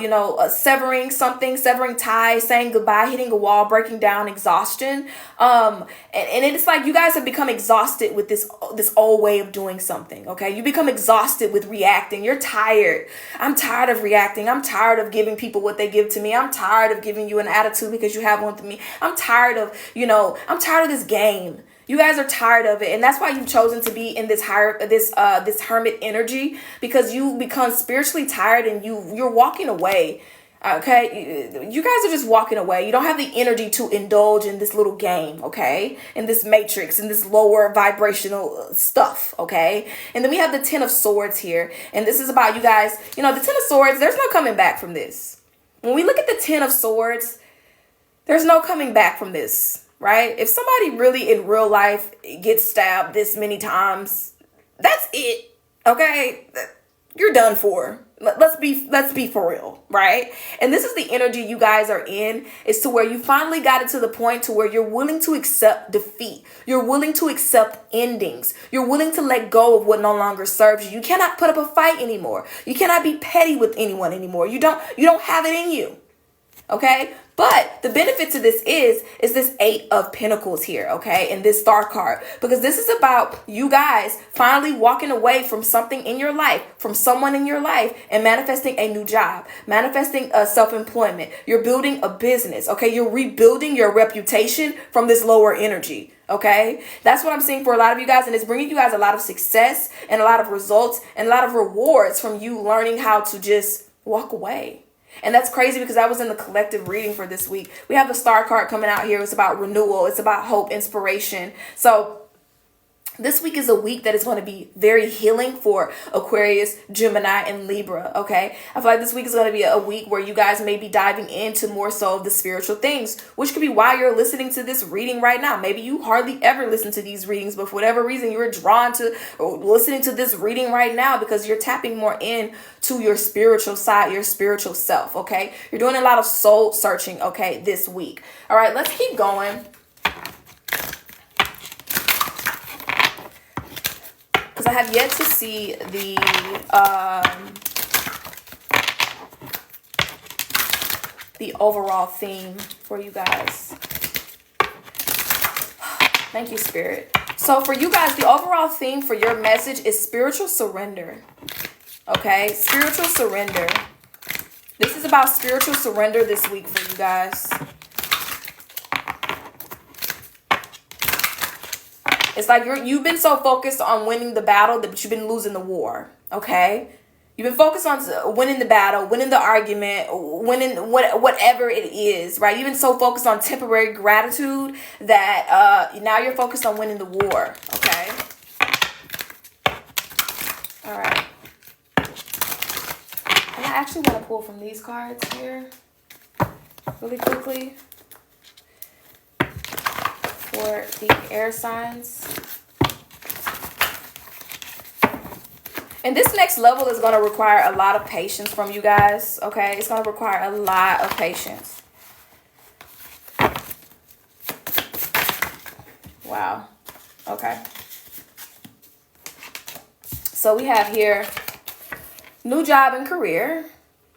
severing something, severing ties, saying goodbye, hitting a wall, breaking down, exhaustion. And it's like you guys have become exhausted with this old way of doing something. Okay, you become exhausted with reacting. You're tired. I'm tired of reacting. I'm tired of giving people what they give to me. I'm tired of giving you an attitude because you have one to me. I'm tired of this game. You guys are tired of it, and that's why you've chosen to be in this hermit energy, because you become spiritually tired and you're walking away. Okay, you guys are just walking away. You don't have the energy to indulge in this little game, okay, in this matrix, in this lower vibrational stuff, okay. And then we have the 10 of Swords here, and this is about you guys. The 10 of Swords, there's no coming back from this. When we look at the 10 of Swords, there's no coming back from this. Right? If somebody really in real life gets stabbed this many times, that's it. Okay? You're done for. Let's be for real, right? And this is the energy you guys are in, is to where you finally got it to the point to where you're willing to accept defeat. You're willing to accept endings. You're willing to let go of what no longer serves you. You cannot put up a fight anymore. You cannot be petty with anyone anymore. You don't have it in you. Okay, but the benefit to this is this 8 of Pentacles here, okay, and this Star card, because this is about you guys finally walking away from something in your life, from someone in your life, and manifesting a new job, manifesting self-employment. You're building a business, okay, you're rebuilding your reputation from this lower energy. Okay, that's what I'm seeing for a lot of you guys, and it's bringing you guys a lot of success and a lot of results and a lot of rewards from you learning how to just walk away. And that's crazy because I was in the collective reading for this week. We have the Star card coming out here. It's about renewal. It's about hope, inspiration. So this week is a week that is going to be very healing for Aquarius, Gemini, and Libra, okay? I feel like this week is going to be a week where you guys may be diving into more so of the spiritual things, which could be why you're listening to this reading right now. Maybe you hardly ever listen to these readings, but for whatever reason, you're drawn to listening to this reading right now because you're tapping more in to your spiritual side, your spiritual self, okay? You're doing a lot of soul searching, okay, this week. All right, let's keep going. Because I have yet to see the overall theme for you guys. Thank you, Spirit. So for you guys, the overall theme for your message is spiritual surrender. Okay, spiritual surrender. This is about spiritual surrender this week for you guys. It's like you've been so focused on winning the battle that you've been losing the war, okay? You've been focused on winning the battle, winning the argument, winning whatever it is, right? You've been so focused on temporary gratitude that now you're focused on winning the war, okay? All right. And I actually want to pull from these cards here really quickly. For the air signs. And this next level is going to require a lot of patience from you guys, okay? It's going to require a lot of patience. Wow. Okay. So we have here new job and career.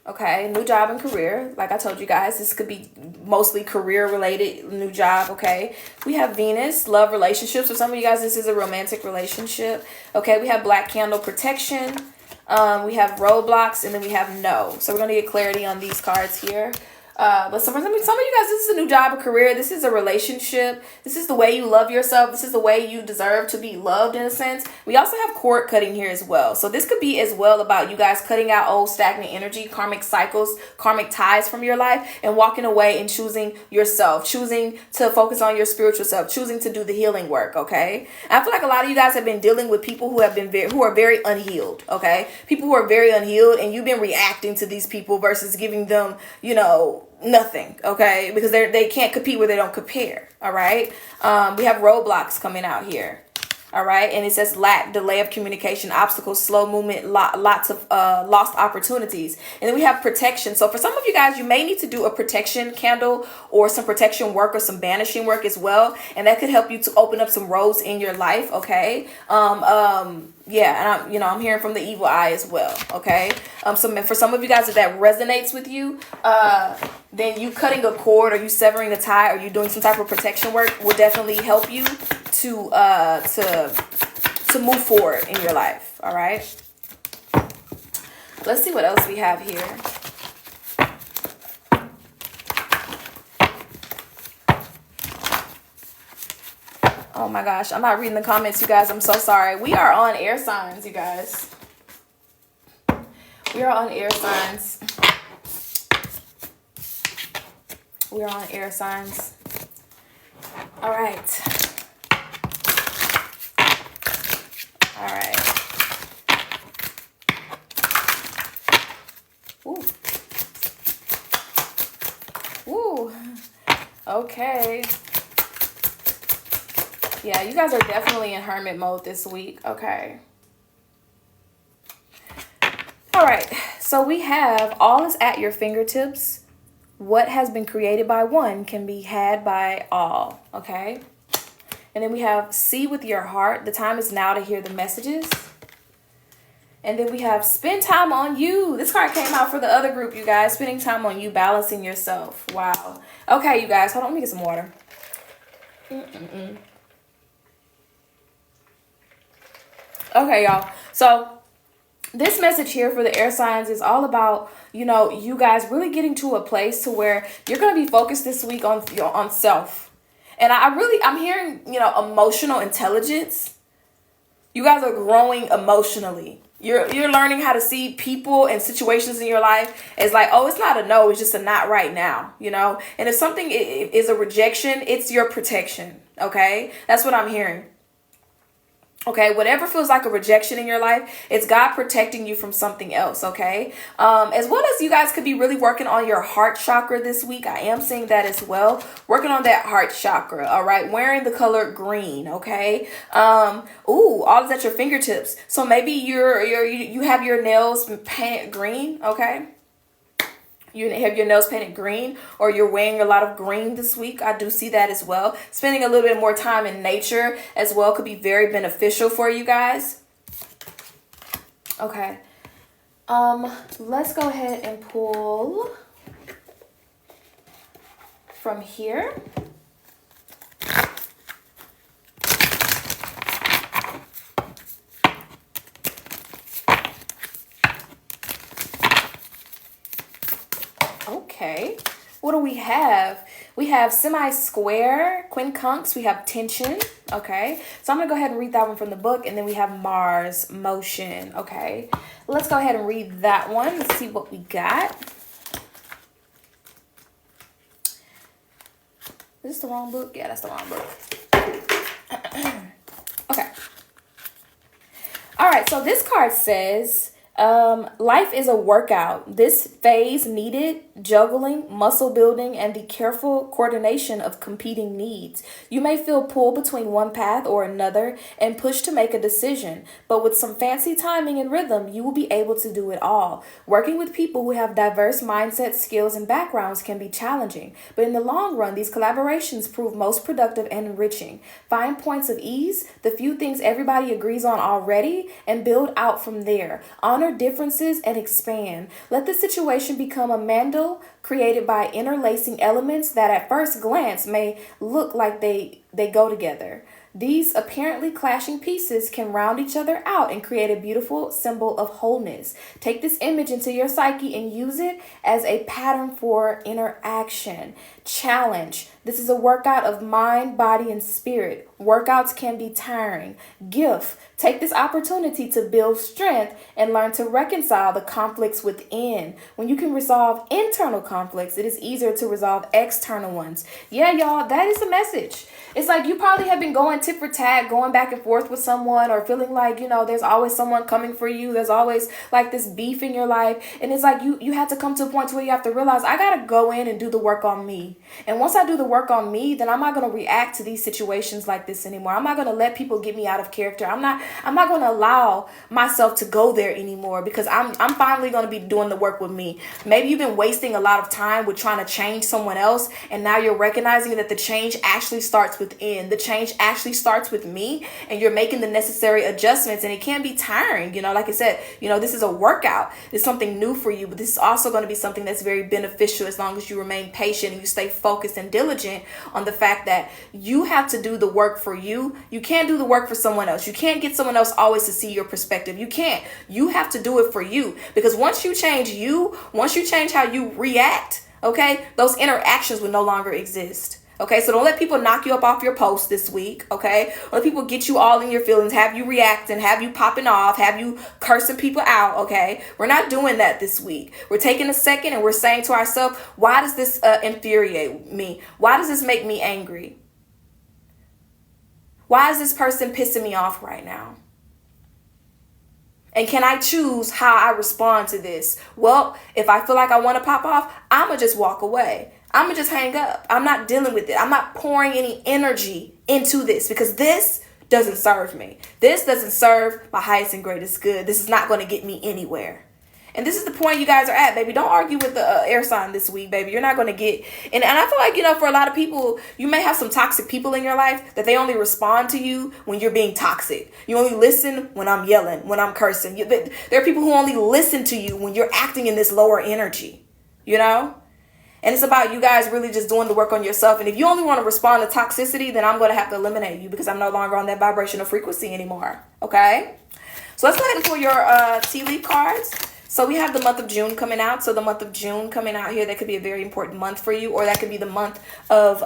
Okay, new job and career. Like I told you guys, this could be mostly career related, new job. Okay, we have Venus, love relationships. For some of you guys, this is a romantic relationship. Okay, we have black candle, protection. We have roadblocks, and then we have no. So we're gonna get clarity on these cards here. But some of you guys, this is a new job, a career. This is a relationship. This is the way you love yourself. This is the way you deserve to be loved, in a sense. We also have cord cutting here as well. So this could be as well about you guys cutting out old stagnant energy, karmic cycles, karmic ties from your life, and walking away and choosing yourself, choosing to focus on your spiritual self, choosing to do the healing work. Okay, I feel like a lot of you guys have been dealing with people who have been who are very unhealed. Okay, people who are very unhealed, and you've been reacting to these people versus giving them, nothing. Okay, because they can't compete where they don't compare. All right, we have roadblocks coming out here. All right, and it says lack, delay of communication, obstacles, slow movement, lots of lost opportunities. And then we have protection. So for some of you guys, you may need to do a protection candle or some protection work or some banishing work as well, and that could help you to open up some roads in your life. Okay, yeah, and I'm hearing from the evil eye as well. Okay, so for some of you guys, if that resonates with you, then you cutting a cord or you severing a tie or you doing some type of protection work will definitely help you to move forward in your life. All right, let's see what else we have here. Oh my gosh, I'm not reading the comments, you guys. I'm so sorry. We are on air signs, you guys. We are on air signs. We are on air signs. All right. All right. Ooh. Ooh. Okay. Yeah, you guys are definitely in hermit mode this week. Okay. All right. So we have all is at your fingertips. What has been created by one can be had by all. Okay. And then we have see with your heart. The time is now to hear the messages. And then we have spend time on you. This card came out for the other group, you guys. Spending time on you, balancing yourself. Wow. Okay, you guys. Hold on. Let me get some water. Okay, y'all. So this message here for the air signs is all about, you guys really getting to a place to where you're going to be focused this week on self. And I'm hearing, emotional intelligence. You guys are growing emotionally. You're learning how to see people and situations in your life as like, oh, it's not a no, it's just a not right now, And if something is a rejection, it's your protection, okay? That's what I'm hearing. Okay, whatever feels like a rejection in your life, it's God protecting you from something else, okay? As well as you guys could be really working on your heart chakra this week. I am seeing that as well. Working on that heart chakra, all right? Wearing the color green, okay? All is at your fingertips. So maybe you have your nails painted green, okay? You have your nails painted green, or you're wearing a lot of green this week. I do see that as well. Spending a little bit more time in nature as well could be very beneficial for you guys. Okay. Let's go ahead and pull from here. Okay, what do we have? We have semi-square, quincunx, we have tension, okay? So I'm going to go ahead and read that one from the book, and then we have Mars, motion, okay? Let's go ahead and read that one. Let's see what we got. Is this the wrong book? Yeah, that's the wrong book. Okay. All right, so this card says, life is a workout. This phase needed juggling, muscle building, and the careful coordination of competing needs. You may feel pulled between one path or another and pushed to make a decision, but with some fancy timing and rhythm, you will be able to do it all. Working with people who have diverse mindsets, skills, and backgrounds can be challenging, but in the long run, these collaborations prove most productive and enriching. Find points of ease, the few things everybody agrees on already, and build out from there. Honor honor differences and expand. Let the situation become a mandal created by interlacing elements that at first glance may look like they go together. These apparently clashing pieces can round each other out and create a beautiful symbol of wholeness. Take this image into your psyche and use it as a pattern for interaction. Challenge. This is a workout of mind, body, and spirit. Workouts can be tiring. Gift. Take this opportunity to build strength and learn to reconcile the conflicts within. When you can resolve internal conflicts, it is easier to resolve external ones. Yeah, y'all, that is the message. It's like you probably have been going tit for tat, going back and forth with someone, or feeling like, there's always someone coming for you. There's always like this beef in your life. And it's like you have to come to a point where you have to realize, I got to go in and do the work on me. And once I do the work on me, then I'm not going to react to these situations like this anymore. I'm not going to let people get me out of character. I'm not going to allow myself to go there anymore, because I'm finally going to be doing the work with me. Maybe you've been wasting a lot of time with trying to change someone else, and now you're recognizing that the change actually starts within. The change actually starts with me, and you're making the necessary adjustments, and it can be tiring. Like I said, this is a workout. It's something new for you, but this is also going to be something that's very beneficial as long as you remain patient and you stay focused and diligent on the fact that you have to do the work for you. You can't do the work for someone else. You can't get someone else always to see your perspective. You can't. You have to do it for you, because once you change how you react, okay, those interactions will no longer exist. Okay, so don't let people knock you up off your post this week, okay? Don't let people get you all in your feelings, have you reacting, have you popping off, have you cursing people out, okay? We're not doing that this week. We're taking a second and we're saying to ourselves, why does this infuriate me? Why does this make me angry? Why is this person pissing me off right now? And can I choose how I respond to this? Well, if I feel like I want to pop off, I'm going to just walk away. I'm going to just hang up. I'm not dealing with it. I'm not pouring any energy into this, because this doesn't serve me. This doesn't serve my highest and greatest good. This is not going to get me anywhere. And this is the point you guys are at, baby. Don't argue with the air sign this week, baby. You're not going to get... And I feel like, for a lot of people, you may have some toxic people in your life that they only respond to you when you're being toxic. You only listen when I'm yelling, when I'm cursing. There are people who only listen to you when you're acting in this lower energy, And it's about you guys really just doing the work on yourself. And if you only want to respond to toxicity, then I'm going to have to eliminate you, because I'm no longer on that vibrational frequency anymore. Okay? So let's go ahead and pull your tea leaf cards. So we have the month of June coming out. So the month of June coming out here, that could be a very important month for you, or that could be the month of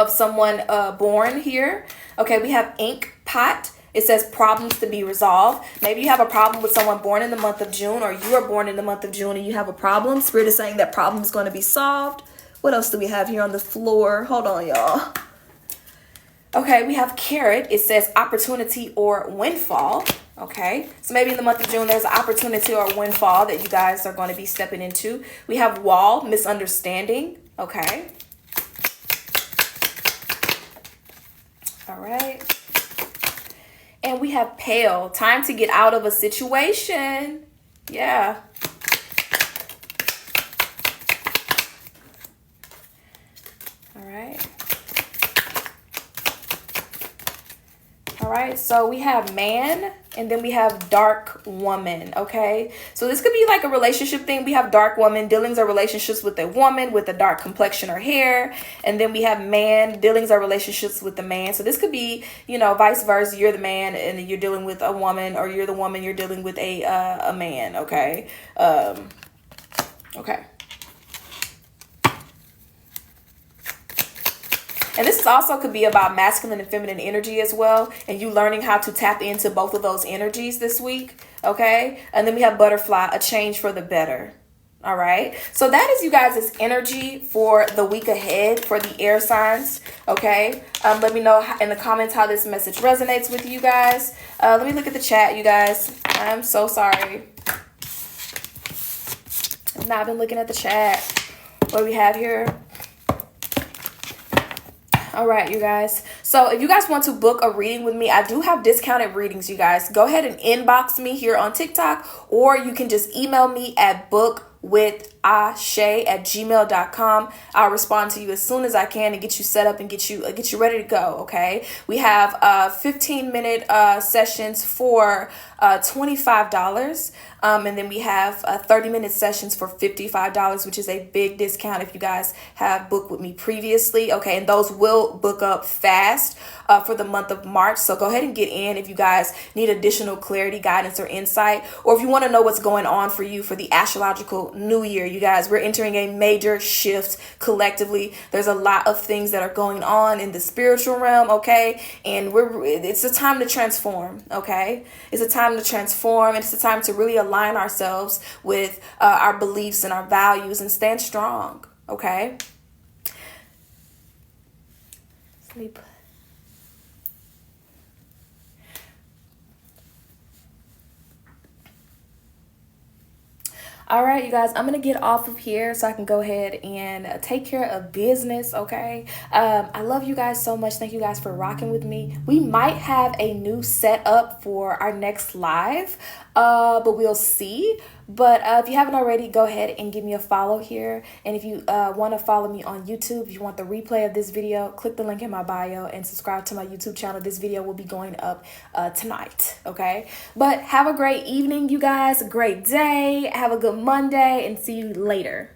someone born here. Okay, we have ink pot. It says problems to be resolved. Maybe you have a problem with someone born in the month of June, or you are born in the month of June and you have a problem. Spirit is saying that problem is going to be solved. What else do we have here on the floor? Hold on, y'all. Okay, we have carrot. It says opportunity or windfall. Okay, so maybe in the month of June, there's an opportunity or a windfall that you guys are going to be stepping into. We have wall, misunderstanding. Okay. All right. And we have pale, time to get out of a situation. Yeah. All right. All right, so we have man, and then we have dark woman, okay? So this could be like a relationship thing. We have dark woman, dealings are relationships with a woman with a dark complexion or hair. And then we have man, dealings are relationships with the man. So this could be, vice versa. You're the man and you're dealing with a woman, or you're the woman, you're dealing with a man, okay? Okay. And this is also could be about masculine and feminine energy as well, and you learning how to tap into both of those energies this week, okay? And then we have butterfly, a change for the better. All right, so that is you guys' energy for the week ahead for the air signs, okay? Let me know in the comments how this message resonates with you guys. Let me look at the chat, you guys. I'm so sorry. I've not been looking at the chat. What do we have here? All right, you guys. So if you guys want to book a reading with me, I do have discounted readings, you guys. Go ahead and inbox me here on TikTok, or you can just email me at book with ashay@gmail.com. I'll respond to you as soon as I can and get you set up and get you ready to go. Okay, we have 15-minute sessions for $25, and then we have 30-minute sessions for $55, which is a big discount if you guys have booked with me previously. Okay, and those will book up fast for the month of March. So go ahead and get in if you guys need additional clarity, guidance, or insight, or if you want to know what's going on for you for the astrological new year. You guys, we're entering a major shift collectively. There's a lot of things that are going on in the spiritual realm, okay? And it's a time to transform, okay? It's a time to transform, and it's a time to really align ourselves with our beliefs and our values and stand strong, okay? Sleep. All right, you guys, I'm going to get off of here so I can go ahead and take care of business, okay? I love you guys so much. Thank you guys for rocking with me. We might have a new setup for our next live, but we'll see. But if you haven't already, go ahead and give me a follow here. And if you want to follow me on YouTube, if you want the replay of this video, click the link in my bio and subscribe to my YouTube channel. This video will be going up tonight, okay? But have a great evening, you guys. A great day. Have a good Monday, and see you later.